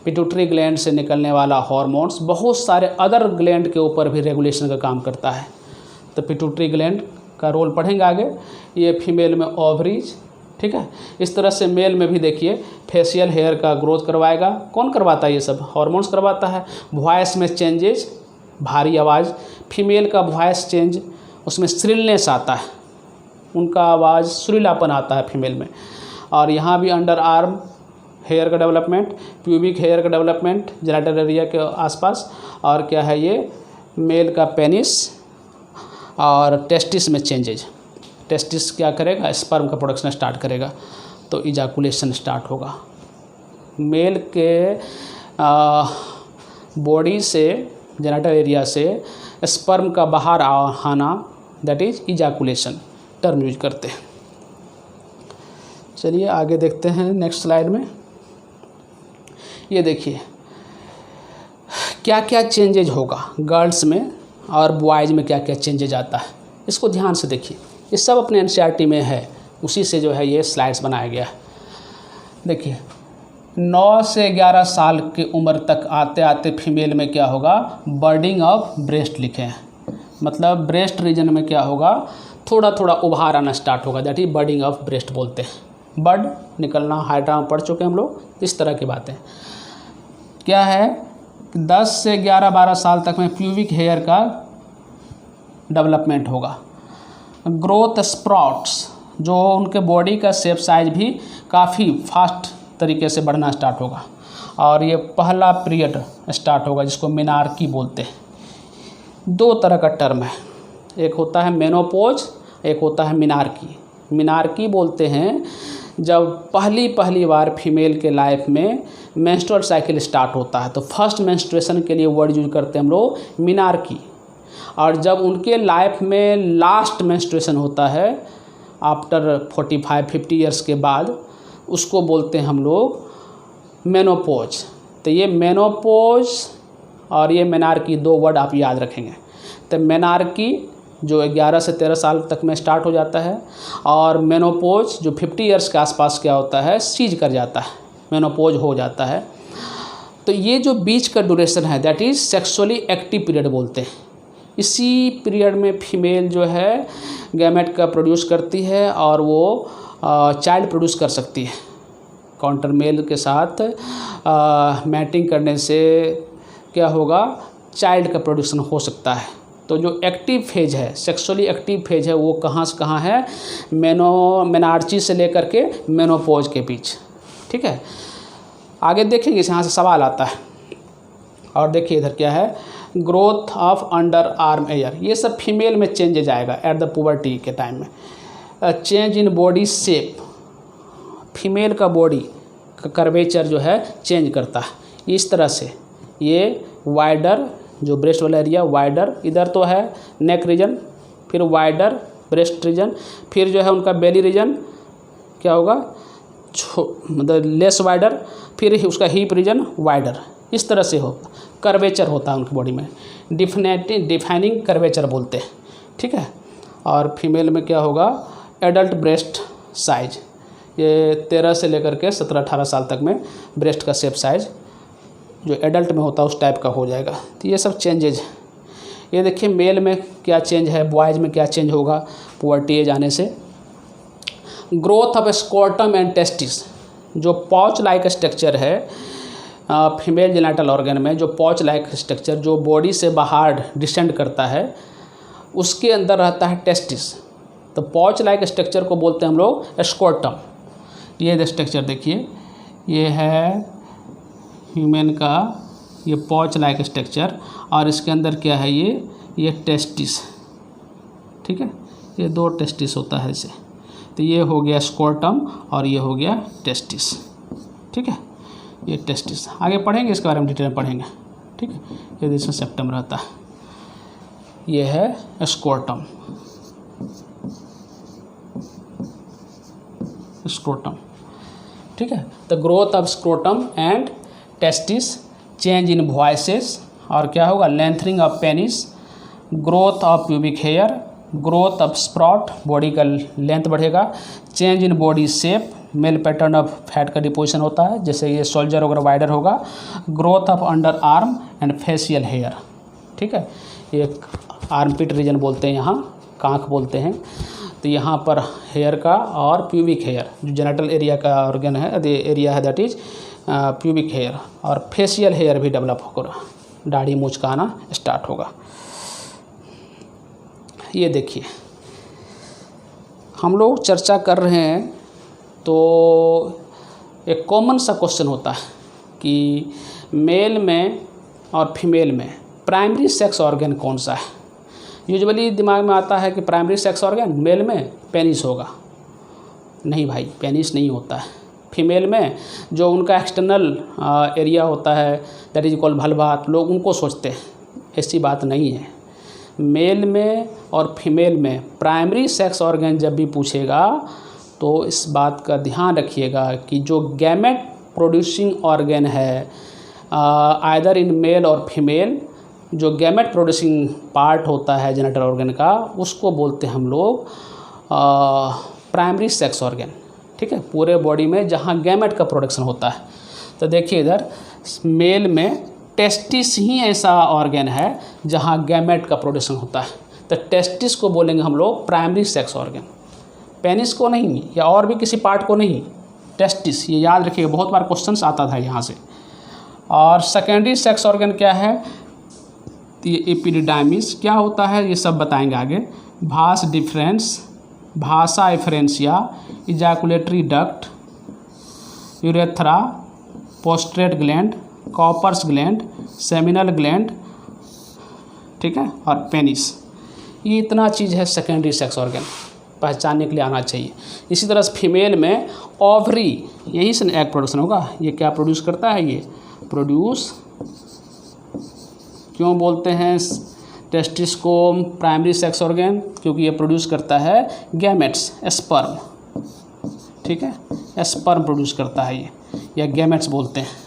पिट्यूटरी ग्लैंड से निकलने वाला हॉर्मोन्स बहुत सारे अदर ग्लैंड के ऊपर भी रेगुलेशन का काम करता है। तो पिट्यूटरी ग्लैंड का रोल पढ़ेंगे आगे। ये फीमेल में ओवरीज। ठीक है, इस तरह से मेल में भी देखिए फेशियल हेयर का ग्रोथ करवाएगा। कौन करवाता है, ये सब हॉर्मोन्स करवाता है। वॉइस में चेंजेज, भारी आवाज़, फीमेल का वॉइस चेंज, उसमें श्रिलनेस आता है, उनका आवाज़ सुरीलापन आता है फीमेल में। और यहाँ भी अंडर आर्म हेयर का डेवलपमेंट, प्यूबिक हेयर का डेवलपमेंट जेनिटल एरिया के आसपास। और क्या है, ये मेल का पेनिस और टेस्टिस में चेंजेज। टेस्टिस क्या करेगा, स्पर्म का प्रोडक्शन स्टार्ट करेगा, तो इजाकुलेशन स्टार्ट होगा। मेल के बॉडी से, जेनिटल एरिया से स्पर्म का बाहर आना, that is ejaculation term use करते हैं। चलिए आगे देखते हैं नेक्स्ट स्लाइड में। ये देखिए क्या क्या चेंजेज होगा गर्ल्स में और बॉयज़ में, क्या क्या चेंजेज आता है, इसको ध्यान से देखिए। ये सब अपने एनसीईआरटी में है, उसी से जो है ये स्लाइड्स बनाया गया है। देखिए 9 से 11 साल की उम्र तक आते आते फीमेल में क्या होगा, बर्डिंग ऑफ ब्रेस्ट लिखे हैं, मतलब ब्रेस्ट रीजन में क्या होगा, थोड़ा थोड़ा उभार आना स्टार्ट होगा, दैट इज बर्डिंग ऑफ ब्रेस्ट बोलते हैं। बर्ड निकलना, हाइड्रा में पढ़ चुके हैं हम लोग, इस तरह की बातें। क्या है, 10 से 11-12 साल तक में प्यूबिक हेयर का डेवलपमेंट होगा। ग्रोथ स्प्राउट्स, जो उनके बॉडी का शेप साइज भी काफ़ी फास्ट तरीके से बढ़ना स्टार्ट होगा। और ये पहला पीरियड स्टार्ट होगा जिसको मेनार्की बोलते हैं। 2 तरह का टर्म है, एक होता है मेनोपोज, एक होता है मिनार्की। मिनार्की बोलते हैं जब पहली बार फीमेल के लाइफ में मेंस्ट्रुअल साइकिल स्टार्ट होता है, तो फर्स्ट मेंस्ट्रुएशन के लिए वर्ड यूज करते हैं हम लोग मिनार्की। और जब उनके लाइफ में लास्ट मेंस्ट्रुएशन होता है आफ्टर 45-50 ईयर्स के बाद, उसको बोलते हैं हम लोग मेनोपोज। तो ये मेनोपोज और ये मेनार्की 2 वर्ड आप याद रखेंगे। तो मेनार्की जो 11 से 13 साल तक में स्टार्ट हो जाता है, और मेनोपोज जो 50 ईयर्स के आसपास क्या होता है, सीज कर जाता है, मेनोपोज हो जाता है। तो ये जो बीच का ड्यूरेशन है that is sexually active period बोलते हैं। इसी पीरियड में फीमेल जो है गैमेट का प्रोड्यूस करती है और वो चाइल्ड प्रोड्यूस कर सकती है। काउंटर मेल के साथ मैटिंग करने से क्या होगा, चाइल्ड का प्रोडक्शन हो सकता है। तो जो एक्टिव फेज है, सेक्सुअली एक्टिव फेज है, वो कहाँ से कहाँ है, मेनार्ची से लेकर के मेनोपॉज के बीच। ठीक है, आगे देखेंगे, यहाँ से सवाल आता है। और देखिए इधर क्या है, growth of under arm air, ये सब फीमेल में चेंजेज आएगा एट द पुबर्टी के टाइम में। Change in body shape, female का बॉडी का कर्वेचर जो है चेंज करता है इस तरह से। ये वाइडर, जो ब्रेस्ट वाला एरिया वाइडर, इधर तो है नेक रीजन, फिर वाइडर ब्रेस्ट रीजन, फिर जो है उनका बेली रीजन क्या होगा, मतलब लेस वाइडर, फिर उसका हिप रीजन वाइडर। इस तरह से हो कर्वेचर होता है उनकी बॉडी में, डिफाइनिंग कर्वेचर बोलते हैं। ठीक है, और फीमेल में क्या होगा, एडल्ट ब्रेस्ट साइज, ये 13 से लेकर के 17-18 साल तक में ब्रेस्ट का शेप साइज जो एडल्ट में होता है उस टाइप का हो जाएगा। तो ये सब चेंजेज। ये देखिए मेल में क्या चेंज है, बॉयज़ में क्या चेंज होगा पुबर्टी एज आने से। ग्रोथ ऑफ स्कोर्टम एंड टेस्टिस, जो पॉच लाइक स्ट्रक्चर है फीमेल जेनिटल ऑर्गन में, जो पॉच लाइक स्ट्रक्चर जो बॉडी से बाहर डिसेंड करता है, उसके अंदर रहता है टेस्टिस। तो पॉच लाइक स्ट्रक्चर को बोलते हैं हम लोग स्कोर्टम। ये स्ट्रक्चर देखिए, ये है ह्यूमन का ये पॉच लाइक स्ट्रक्चर, और इसके अंदर क्या है, ये टेस्टिस। ठीक है, ये 2 टेस्टिस होता है इसे। तो ये हो गया स्कोर्टम और ये हो गया टेस्टिस। ठीक है, ये टेस्टिस आगे पढ़ेंगे, इसके बारे में डिटेल में पढ़ेंगे। ठीक है, ये इसमें सेप्टम रहता है, ये है स्कोर्टम। स्क्रोटम। ठीक है, the growth of scrotum and testis, change in voices, और क्या होगा, lengthening of penis, growth of pubic hair, growth of sprout, body का लेंथ बढ़ेगा, change in body shape, male pattern of fat का डिपोजिशन होता है, जैसे ये सोल्जर वगैरह वाइडर होगा, growth of underarm and facial hair. ठीक है, ये आर्मपिट रीजन बोलते हैं, यहाँ कांख बोलते हैं। तो यहाँ पर हेयर का और प्यूबिक हेयर, जो जेनिटल एरिया का ऑर्गन है, एरिया है, दैट इज प्यूबिक हेयर, और फेशियल हेयर भी डेवलप होगा, दाढ़ी मूंछ का आना स्टार्ट होगा। ये देखिए हम लोग चर्चा कर रहे हैं, तो एक कॉमन सा क्वेश्चन होता है कि मेल में और फीमेल में प्राइमरी सेक्स ऑर्गन कौन सा है। यूजुअली दिमाग में आता है कि प्राइमरी सेक्स ऑर्गन मेल में पेनिस होगा। नहीं भाई, पेनिस नहीं होता है। फीमेल में जो उनका एक्सटर्नल एरिया होता है, दैट इज कॉल्ड वल्वा, लोग उनको सोचते हैं, ऐसी बात नहीं है। मेल में और फीमेल में प्राइमरी सेक्स ऑर्गन जब भी पूछेगा तो इस बात का ध्यान रखिएगा कि जो गैमेट प्रोड्यूसिंग ऑर्गन है आइदर इन मेल और फीमेल, जो गैमेट प्रोड्यूसिंग पार्ट होता है जेनिटल ऑर्गन का, उसको बोलते हैं हम लोग प्राइमरी सेक्स ऑर्गन। ठीक है, पूरे बॉडी में जहाँ गैमेट का प्रोडक्शन होता है। तो देखिए इधर मेल में टेस्टिस ही ऐसा ऑर्गन है जहाँ गैमेट का प्रोडक्शन होता है। तो टेस्टिस को बोलेंगे हम लोग प्राइमरी सेक्स ऑर्गन, पेनिस को नहीं या और भी किसी पार्ट को नहीं, टेस्टिस। ये याद रखिएगा, बहुत बार क्वेश्चंस आता था यहाँ से। और सेकेंडरी सेक्स ऑर्गन क्या है, ये एपिडिडाइमिस क्या होता है, ये सब बताएंगे आगे। Vas deferens, vasa efferentia, ejaculatory duct, urethra, पोस्ट्रेट gland, Cowper's gland, seminal gland, ठीक है, और पेनिस। ये इतना चीज़ है सेकेंडरी सेक्स ऑर्गन, पहचानने के लिए आना चाहिए। इसी तरह से फीमेल में ओवरी, यहीं से एग प्रोडक्शन होगा। ये क्या प्रोड्यूस करता है, ये प्रोड्यूस, क्यों बोलते हैं टेस्टिस को प्राइमरी सेक्स ऑर्गन, क्योंकि ये प्रोड्यूस करता है गैमेट्स, स्पर्म। ठीक है, स्पर्म प्रोड्यूस करता है ये, या गैमेट्स बोलते हैं।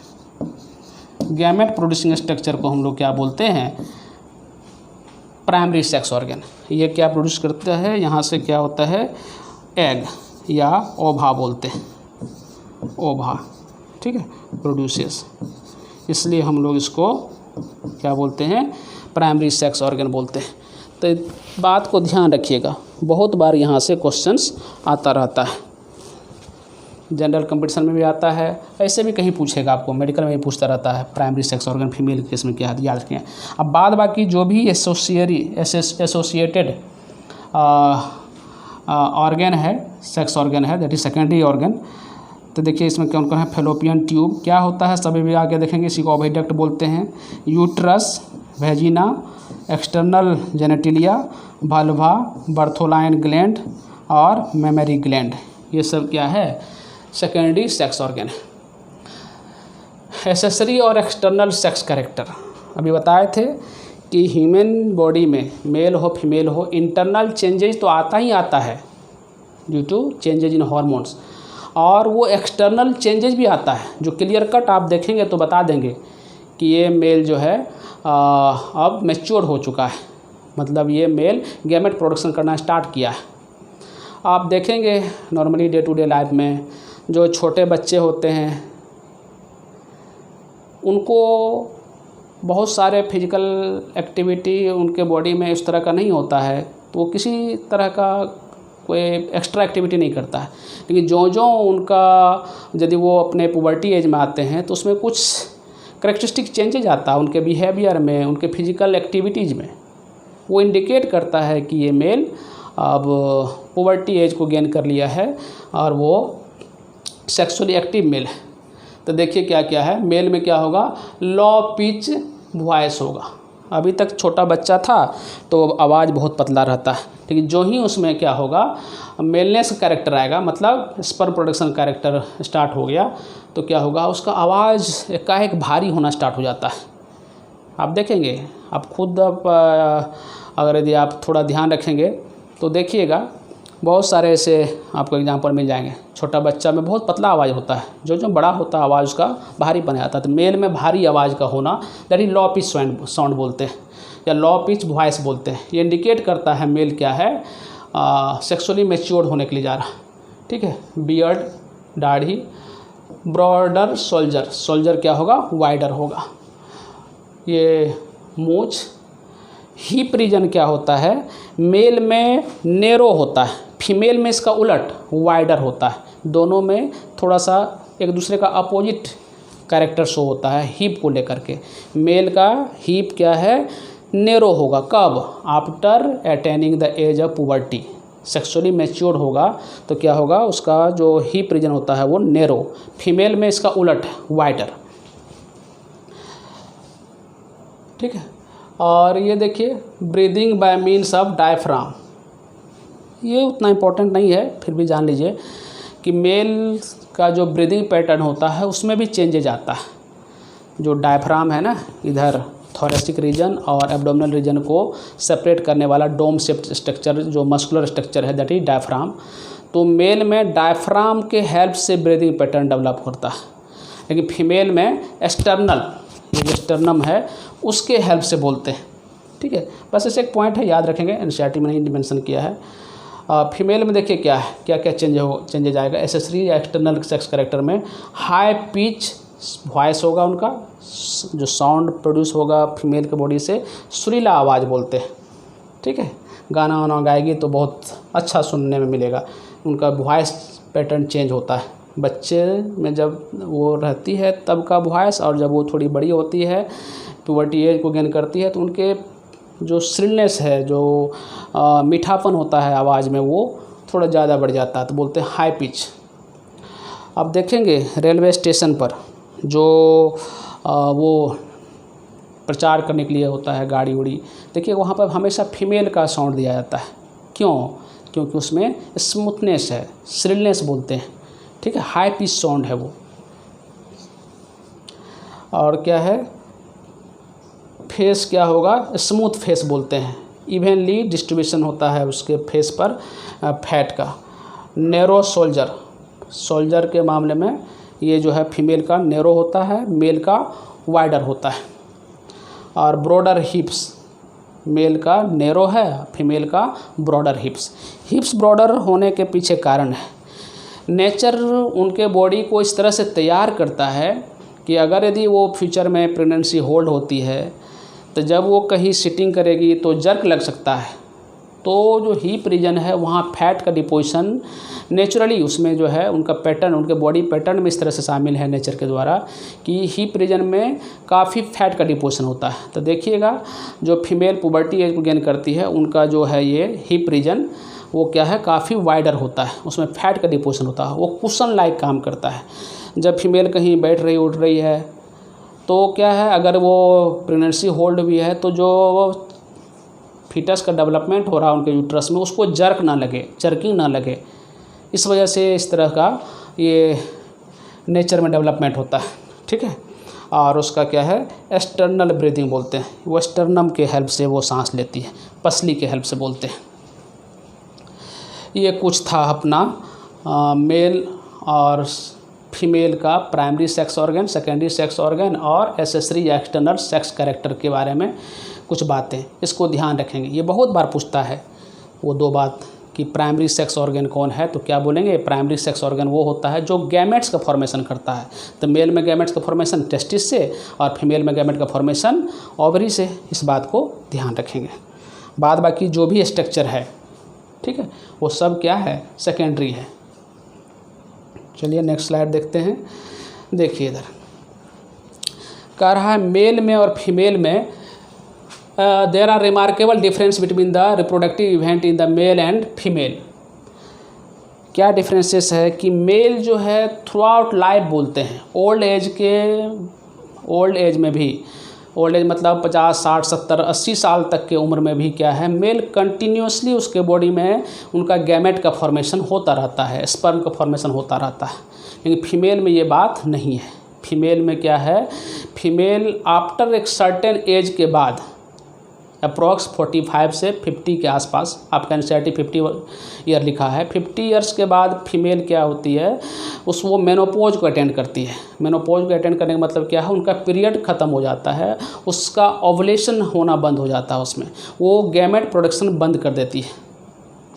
गैमेट प्रोड्यूसिंग स्ट्रक्चर को हम लोग क्या बोलते हैं, प्राइमरी सेक्स ऑर्गन। ये क्या प्रोड्यूस करता है, यहाँ से क्या होता है, एग या ओभा बोलते हैं, ओभा। ठीक है, प्रोड्यूसेस, इसलिए हम लोग इसको क्या बोलते हैं, प्राइमरी सेक्स ऑर्गन बोलते हैं। तो बात को ध्यान रखिएगा, बहुत बार यहाँ से क्वेश्चंस आता रहता है। जनरल कंपटीशन में भी आता है, ऐसे भी कहीं पूछेगा आपको, मेडिकल में भी पूछता रहता है primary sex organ female case में क्या है, याद रखें। अब बाद बाकी जो भी एसोसिएटेड ऑर्गन है, सेक्स ऑर्गन है, दैट इज सेकेंडरी ऑर्गन। तो देखिए इसमें कौन कौन है, फेलोपियन ट्यूब क्या होता है, सभी भी आगे देखेंगे, इसी को ओविडक्ट बोलते हैं। Uterus, vagina, external genitalia, vulva, Bartholin gland और मेमरी ग्लैंड, ये सब क्या है, सेकेंडरी सेक्स ऑर्गन। एसेसरी और एक्सटर्नल सेक्स कैरेक्टर अभी बताए थे कि ह्यूमन बॉडी में मेल हो फीमेल हो इंटरनल चेंजेज तो आता ही आता है due to changes in hormones, और वो एक्सटर्नल चेंजेज भी आता है जो क्लियर कट आप देखेंगे तो बता देंगे कि ये मेल जो है अब मैच्योर हो चुका है, मतलब ये मेल गैमेट प्रोडक्शन करना स्टार्ट किया है। आप देखेंगे normally day to day life में जो छोटे बच्चे होते हैं उनको बहुत सारे फिजिकल एक्टिविटी उनके बॉडी में इस तरह का नहीं होता है, तो वो किसी तरह का कोई एक्स्ट्रा एक्टिविटी नहीं करता है। लेकिन जो उनका यदि वो अपने पुबर्टी एज में आते हैं तो उसमें कुछ करेक्टरिस्टिक चेंजेज आता है उनके बिहेवियर में, उनके फिजिकल एक्टिविटीज़ में, वो इंडिकेट करता है कि ये मेल अब पुबर्टी एज को गेन कर लिया है और वो सेक्सुअली एक्टिव मेल है। तो देखिए क्या क्या है, मेल में क्या होगा, लो पिच वॉइस होगा। अभी तक छोटा बच्चा था तो आवाज़ बहुत पतला रहता है, लेकिन जो ही उसमें क्या होगा, मेलनेस का कैरेक्टर आएगा, मतलब स्पर्म प्रोडक्शन कैरेक्टर स्टार्ट हो गया, तो क्या होगा, उसका आवाज़ एकाएक भारी होना स्टार्ट हो जाता है। आप देखेंगे, आप खुद अगर यदि आप थोड़ा ध्यान रखेंगे तो देखिएगा बहुत सारे ऐसे आपको एग्जांपल मिल जाएंगे। छोटा बच्चा में बहुत पतला आवाज़ होता है, जो बड़ा होता है आवाज़ उसका भारी बन जाता है। तो मेल में भारी आवाज़ का होना that is low pitch sound बोलते हैं या लो पिच वॉइस बोलते हैं। ये इंडिकेट करता है मेल क्या है, सेक्सुअली मैच्योर्ड होने के लिए जा रहा है। ठीक है, बियर्ड दाढ़ी, ब्रॉडर सोल्जर क्या होगा, वाइडर होगा। ये मूछ, हिप रीजन क्या होता है, मेल में नेरो होता है, फीमेल में इसका उलट वाइडर होता है। दोनों में थोड़ा सा एक दूसरे का अपोजिट कैरेक्टर शो होता है हिप को लेकर के। मेल का हिप क्या है, नेरो होगा, कब, after attaining the age of puberty, sexually mature होगा तो क्या होगा, उसका जो हिप रीजन होता है वो नेरो। फीमेल में इसका उलट वाइडर। ठीक है, और ये देखिए breathing bye means of diaphragm, ये उतना इम्पोर्टेंट नहीं है, फिर भी जान लीजिए कि मेल का जो ब्रीदिंग पैटर्न होता है उसमें भी चेंजेज आता है। जो डायफ्राम है ना, इधर थोरेसिक रीजन और एब्डोमिनल रीजन को सेपरेट करने वाला डोम शेप्ड स्ट्रक्चर जो मस्कुलर स्ट्रक्चर है दैट इज डायफ्राम। तो मेल में डायफ्राम के हेल्प से ब्रीदिंग पैटर्न डेवलप होता है, लेकिन फीमेल में एक्सटर्नल, ये जो स्टर्नम है उसके हेल्प से बोलते हैं। ठीक है, बस ऐसे एक पॉइंट है, याद रखेंगे, एनसीईआरटी में नहीं मेंशन किया है। फीमेल में देखिए क्या है, क्या क्या चेंजेज आएगा। एसेसरी या एक्सटर्नल सेक्स कैरेक्टर में हाई पिच वॉइस होगा, उनका जो साउंड प्रोड्यूस होगा फीमेल के बॉडी से, सुरीला आवाज़ बोलते हैं। ठीक है, गाना वाना गाएगी तो बहुत अच्छा सुनने में मिलेगा, उनका वॉइस पैटर्न चेंज होता है। बच्चे में जब वो रहती है तब का वॉइस, और जब वो थोड़ी बड़ी होती है पुबर्टी एज को गेन करती है तो उनके जो श्रिलनेस है, जो मीठापन होता है आवाज़ में, वो थोड़ा ज़्यादा बढ़ जाता है, तो बोलते हैं हाई पिच। अब देखेंगे रेलवे स्टेशन पर जो वो प्रचार करने के लिए होता है गाड़ी उड़ी, देखिए वहाँ पर हमेशा फीमेल का साउंड दिया जाता है। क्यों? क्योंकि उसमें स्मूथनेस है, श्रिलनेस बोलते हैं। ठीक है, हाई पिच साउंड है वो। और क्या है, फेस क्या होगा, स्मूथ फेस बोलते हैं, इवनली डिस्ट्रीब्यूशन होता है उसके फेस पर फैट का। नैरो सोल्जर के मामले में ये जो है फीमेल का नैरो होता है, मेल का वाइडर होता है। और ब्रॉडर हिप्स, मेल का नैरो है, फीमेल का ब्रॉडर हिप्स ब्रॉडर होने के पीछे कारण है नेचर उनके बॉडी को इस तरह से तैयार करता है कि अगर यदि वो फ्यूचर में प्रेगनेंसी होल्ड होती है तो जब वो कहीं सिटिंग करेगी तो जर्क लग सकता है, तो जो हीप रीजन है वहाँ फैट का डिपोजिशन नेचुरली उसमें जो है उनका पैटर्न, उनके बॉडी पैटर्न में इस तरह से शामिल है नेचर के द्वारा कि हीप रीजन में काफ़ी फैट का डिपोजिशन होता है। तो देखिएगा जो फीमेल पुबर्टी एज को गेन करती है उनका जो है ये हीप रीजन वो क्या है काफ़ी वाइडर होता है, उसमें फैट का डिपोजिशन होता है, वो कुशन लाइक काम करता है। जब फीमेल कहीं बैठ रही उठ रही है तो क्या है, अगर वो प्रेगनेंसी होल्ड भी है तो जो फीटस का डेवलपमेंट हो रहा है उनके यूट्रस में उसको जर्क ना लगे, जर्किंग ना लगे, इस वजह से इस तरह का ये नेचर में डेवलपमेंट होता है। ठीक है, और उसका क्या है एक्सटर्नल ब्रीदिंग बोलते हैं, वो स्टर्नम के हेल्प से वो सांस लेती है, पसली के हेल्प से बोलते हैं। ये कुछ था अपना मेल और फीमेल का primary sex organ, secondary sex organ और एसेसरी एक्सटर्नल सेक्स कैरेक्टर के बारे में कुछ बातें, इसको ध्यान रखेंगे। ये बहुत बार पूछता है वो दो बात कि प्राइमरी सेक्स ऑर्गन कौन है, तो क्या बोलेंगे प्राइमरी सेक्स ऑर्गन वो होता है जो गैमेट्स का फॉर्मेशन करता है। तो मेल में गैमेट्स का फॉर्मेशन टेस्टिस से और फीमेल में गैमेट का फॉर्मेशन ओवरी से, इस बात को ध्यान रखेंगे। बाद बाकी जो भी स्ट्रक्चर है ठीक है वो सब क्या है सेकेंडरी है। चलिए नेक्स्ट स्लाइड देखते हैं। देखिए इधर कह रहा है मेल में और फीमेल में there are remarkable difference between the reproductive event in the male and female. क्या डिफरेंसेस है कि मेल जो है थ्रू आउट लाइफ बोलते हैं, ओल्ड एज में भी, ओल्ड एज मतलब 50, 60, 70, 80 साल तक के उम्र में भी क्या है मेल कंटिन्यूसली उसके बॉडी में उनका गैमेट का फॉर्मेशन होता रहता है, स्पर्म का फॉर्मेशन होता रहता है। लेकिन फीमेल में ये बात नहीं है। फीमेल में क्या है, फीमेल आफ्टर एक सर्टेन एज के बाद अप्रॉक्स 45 से 50 के आसपास, आपका एनसीईआरटी 50 ईयर लिखा है, 50 ईयर्स के बाद फीमेल क्या होती है वो मेनोपॉज को अटेंड करती है। मेनोपॉज को अटेंड करने का मतलब क्या है, उनका पीरियड ख़त्म हो जाता है, उसका ओवुलेशन होना बंद हो जाता है, उसमें वो गैमेट प्रोडक्शन बंद कर देती है।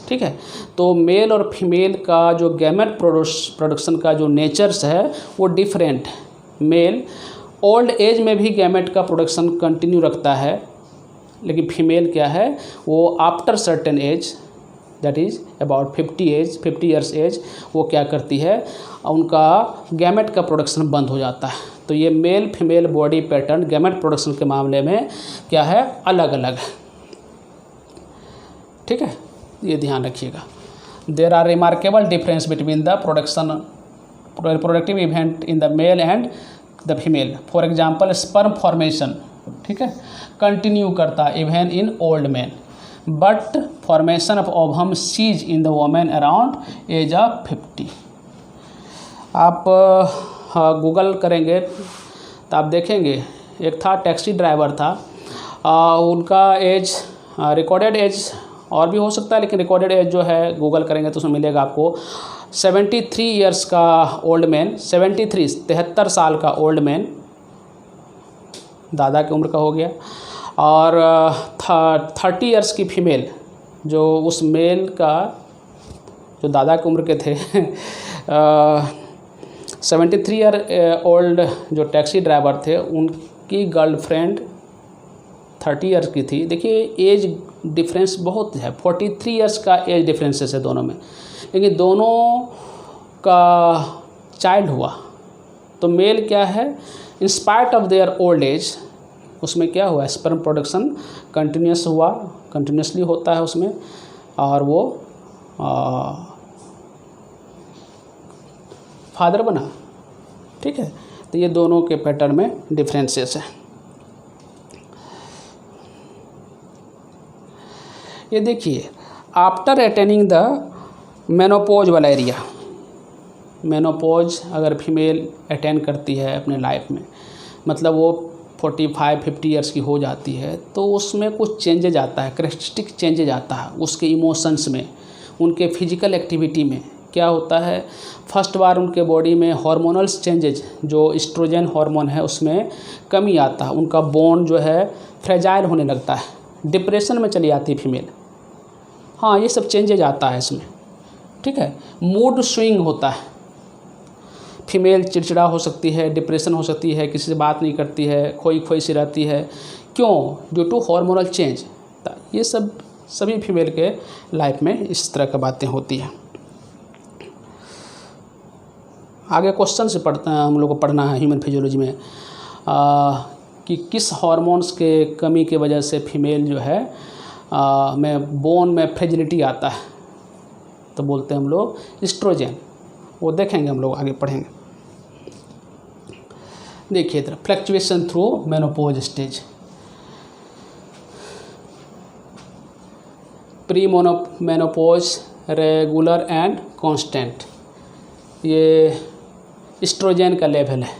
ठीक है, तो मेल और फीमेल का जो गैमेट प्रोडक्शन का जो नेचर्स है वो डिफरेंट है। मेल ओल्ड एज में भी गैमेट का प्रोडक्शन कंटिन्यू रखता है, लेकिन फीमेल क्या है वो after certain age that is about 50 years age वो क्या करती है, उनका गैमेट का प्रोडक्शन बंद हो जाता है। तो ये male female body pattern gamete production के मामले में क्या है अलग अलग है। ठीक है, ये ध्यान रखिएगा। There are remarkable difference between the productive event in the male and the female. For example sperm formation ठीक है कंटिन्यू करता है even in old man, but formation of ovum cease in the women around age of 50। आप Google करेंगे तो आप देखेंगे, एक था टैक्सी ड्राइवर था, उनका एज रिकॉर्डेड एज और भी हो सकता है, लेकिन रिकॉर्डेड एज जो है गूगल करेंगे तो उसमें मिलेगा आपको 73 ईयर्स का ओल्ड मैन, 73 साल का ओल्ड मैन, दादा की उम्र का हो गया, और 30 ईयर्स की फीमेल जो उस मेल का जो दादा की उम्र के थे 73 ईयर ओल्ड जो टैक्सी ड्राइवर थे उनकी गर्लफ्रेंड 30 ईयर्स की थी। देखिए एज डिफरेंस बहुत है, 43 ईयर्स का एज डिफरेंसेस है दोनों में, लेकिन दोनों का चाइल्ड हुआ। तो मेल क्या है in spite of their old age उसमें क्या हुआ स्पर्म प्रोडक्शन कंटिन्यूस हुआ, कंटिन्यूसली होता है उसमें, और वो फादर बना। ठीक है, तो ये दोनों के पैटर्न में डिफरेंसेस हैं। ये देखिए आफ्टर अटेनिंग द मेनोपॉज वाला एरिया, मेनोपॉज अगर फीमेल अटेंड करती है अपने लाइफ में, मतलब वो 45-50 ईयर्स की हो जाती है, तो उसमें कुछ चेंजेज आता है, करेक्टरिस्टिक चेंजेज आता है उसके इमोशंस में, उनके फिजिकल एक्टिविटी में। क्या होता है फर्स्ट बार उनके बॉडी में हार्मोनल्स चेंजेज, जो एस्ट्रोजन हार्मोन है उसमें कमी आता है, उनका बोन जो है फ्रेजाइल होने लगता है, डिप्रेशन में चली आती है फीमेल। हाँ, ये सब चेंजेज आता है इसमें। ठीक है, मूड स्विंग होता है, फीमेल चिड़चिड़ा हो सकती है, डिप्रेशन हो सकती है, किसी से बात नहीं करती है, खोई खोई सी रहती है। क्यों? Due to hormonal change. ये सब सभी फीमेल के लाइफ में इस तरह की बातें होती हैं। आगे क्वेश्चन से हम लोग को पढ़ना है ह्यूमन फिजियोलॉजी में कि किस हार्मोन्स के कमी के वजह से फीमेल जो है में बोन में फ्रेजिलिटी आता है, तो बोलते हैं हम लोग एस्ट्रोजन। वो देखेंगे हम लोग, आगे पढ़ेंगे। देखिए इधर fluctuation through menopause stage, pre menopause, regular and constant. ये एस्ट्रोजन का लेवल है,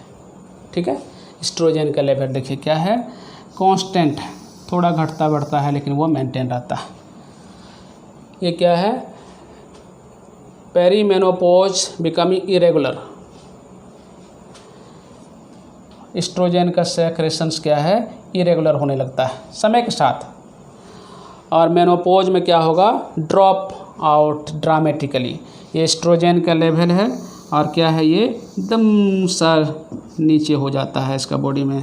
ठीक है। एस्ट्रोजन का लेवल देखिए क्या है, कांस्टेंट है, थोड़ा घटता बढ़ता है लेकिन वो मेंटेन रहता है। ये क्या है, peri menopause becoming irregular. Oestrogen का सेक्रेशंस क्या है, इरेगुलर होने लगता है समय के साथ। और मेनोपॉज में क्या होगा, ड्रॉप आउट ड्रामेटिकली। ये एस्ट्रोजन का लेवल है और क्या है, ये एकदम सा नीचे हो जाता है इसका बॉडी में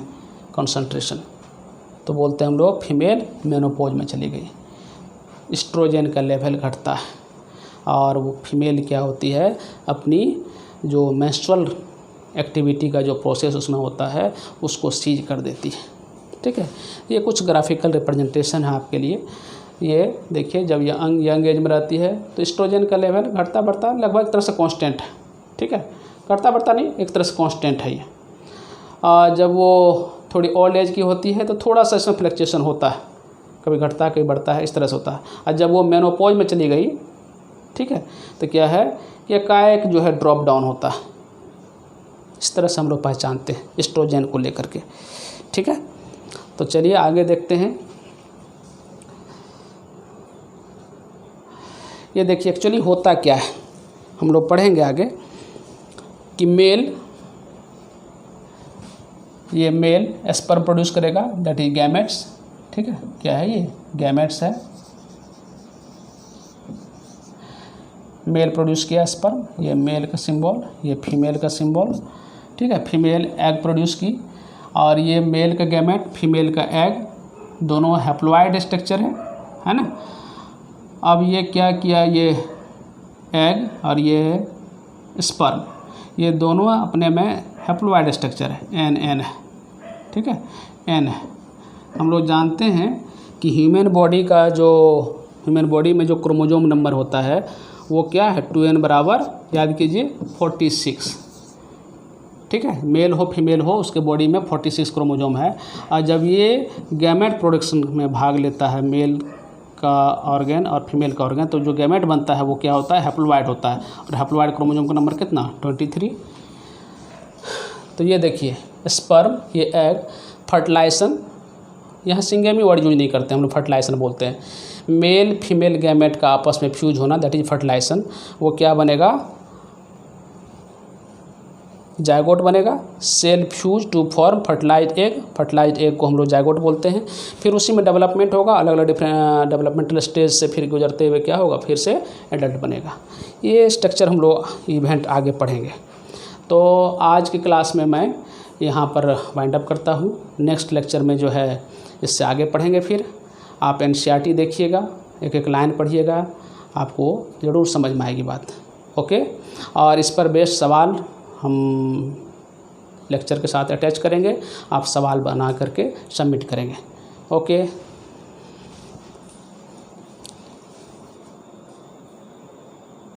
कंसंट्रेशन, तो बोलते हैं हम लोग फीमेल मेनोपॉज में चली गई। एस्ट्रोजन का लेवल घटता है और वो फीमेल क्या होती है, अपनी जो मेंस्ट्रुअल एक्टिविटी का जो प्रोसेस उसमें होता है उसको सीज कर देती है, ठीक है। ये कुछ ग्राफिकल रिप्रेजेंटेशन है आपके लिए। ये देखिए जब ये यंग एज में रहती है तो एस्ट्रोजन का लेवल घटता बढ़ता लगभग एक तरह से कांस्टेंट है, ठीक है। घटता बढ़ता नहीं, एक तरह से कांस्टेंट है ये। जब वो थोड़ी ओल्ड एज की होती है तो थोड़ा सा इसमें फ्लक्चुएशन होता है, कभी घटता है कभी बढ़ता है, इस तरह से होता है। और जब वो मेनोपॉज में चली गई, ठीक है, तो क्या है, ये एकाएक जो है ड्रॉप डाउन होता है। इस तरह से हम लोग पहचानते हैं एस्ट्रोजन को लेकर के, ठीक है। तो चलिए आगे देखते हैं। ये देखिए एक्चुअली होता क्या है, हम लोग पढ़ेंगे आगे कि ये मेल स्पर्म प्रोड्यूस करेगा, दैट इज गैमेट्स, ठीक है। क्या है ये, गैमेट्स है। मेल प्रोड्यूस किया स्पर्म, ये मेल का सिंबल, ये फीमेल का सिंबल, ठीक है। फीमेल एग प्रोड्यूस की और ये मेल का गैमेट, फीमेल का एग, दोनों हैप्लॉइड स्ट्रक्चर है ना। अब ये क्या किया, ये एग और ये स्पर्म, ये दोनों अपने में हैप्लॉइड स्ट्रक्चर है, एन है, ठीक है, एन है। हम लोग जानते हैं कि ह्यूमन बॉडी में जो क्रोमोजोम नंबर होता है वो क्या है, 2n बराबर, याद कीजिए 46, ठीक है। मेल हो फीमेल हो उसके बॉडी में 46 क्रोमोजोम है। और जब ये गैमेट प्रोडक्शन में भाग लेता है, मेल का ऑर्गन और फीमेल का ऑर्गन, तो जो गैमेट बनता है वो क्या होता है, हैप्लॉइड होता है। और हैप्लॉइड क्रोमोजोम का नंबर कितना, 23। तो ये देखिए स्पर्म, ये एग, फर्टिलाइजेशन, यहाँ सिंगेमी वर्ड यूज नहीं करते हम लोग, फर्टिलाइजेशन बोलते हैं। मेल फीमेल गैमेट का आपस में फ्यूज होना, दैट इज फर्टिलाइजेशन। वो क्या बनेगा, जायगोट बनेगा, cell fuse to form fertilise egg. Fertilise egg को हम लोग जायगोट बोलते हैं। फिर उसी में डेवलपमेंट होगा, अलग अलग डिफरेंट डेवलपमेंटल स्टेज से फिर गुजरते हुए क्या होगा, फिर से एडल्ट बनेगा। ये स्ट्रक्चर हम लोग इवेंट आगे पढ़ेंगे। तो आज की क्लास में मैं यहाँ पर वाइंड अप करता हूँ। नेक्स्ट लेक्चर में जो है इससे आगे पढ़ेंगे। फिर आप NCERT देखिएगा, एक एक लाइन पढ़िएगा, आपको ज़रूर समझ में आएगी बात, ओके। और इस पर बेस्ड सवाल हम लेक्चर के साथ अटैच करेंगे, आप सवाल बना करके सबमिट करेंगे, ओके।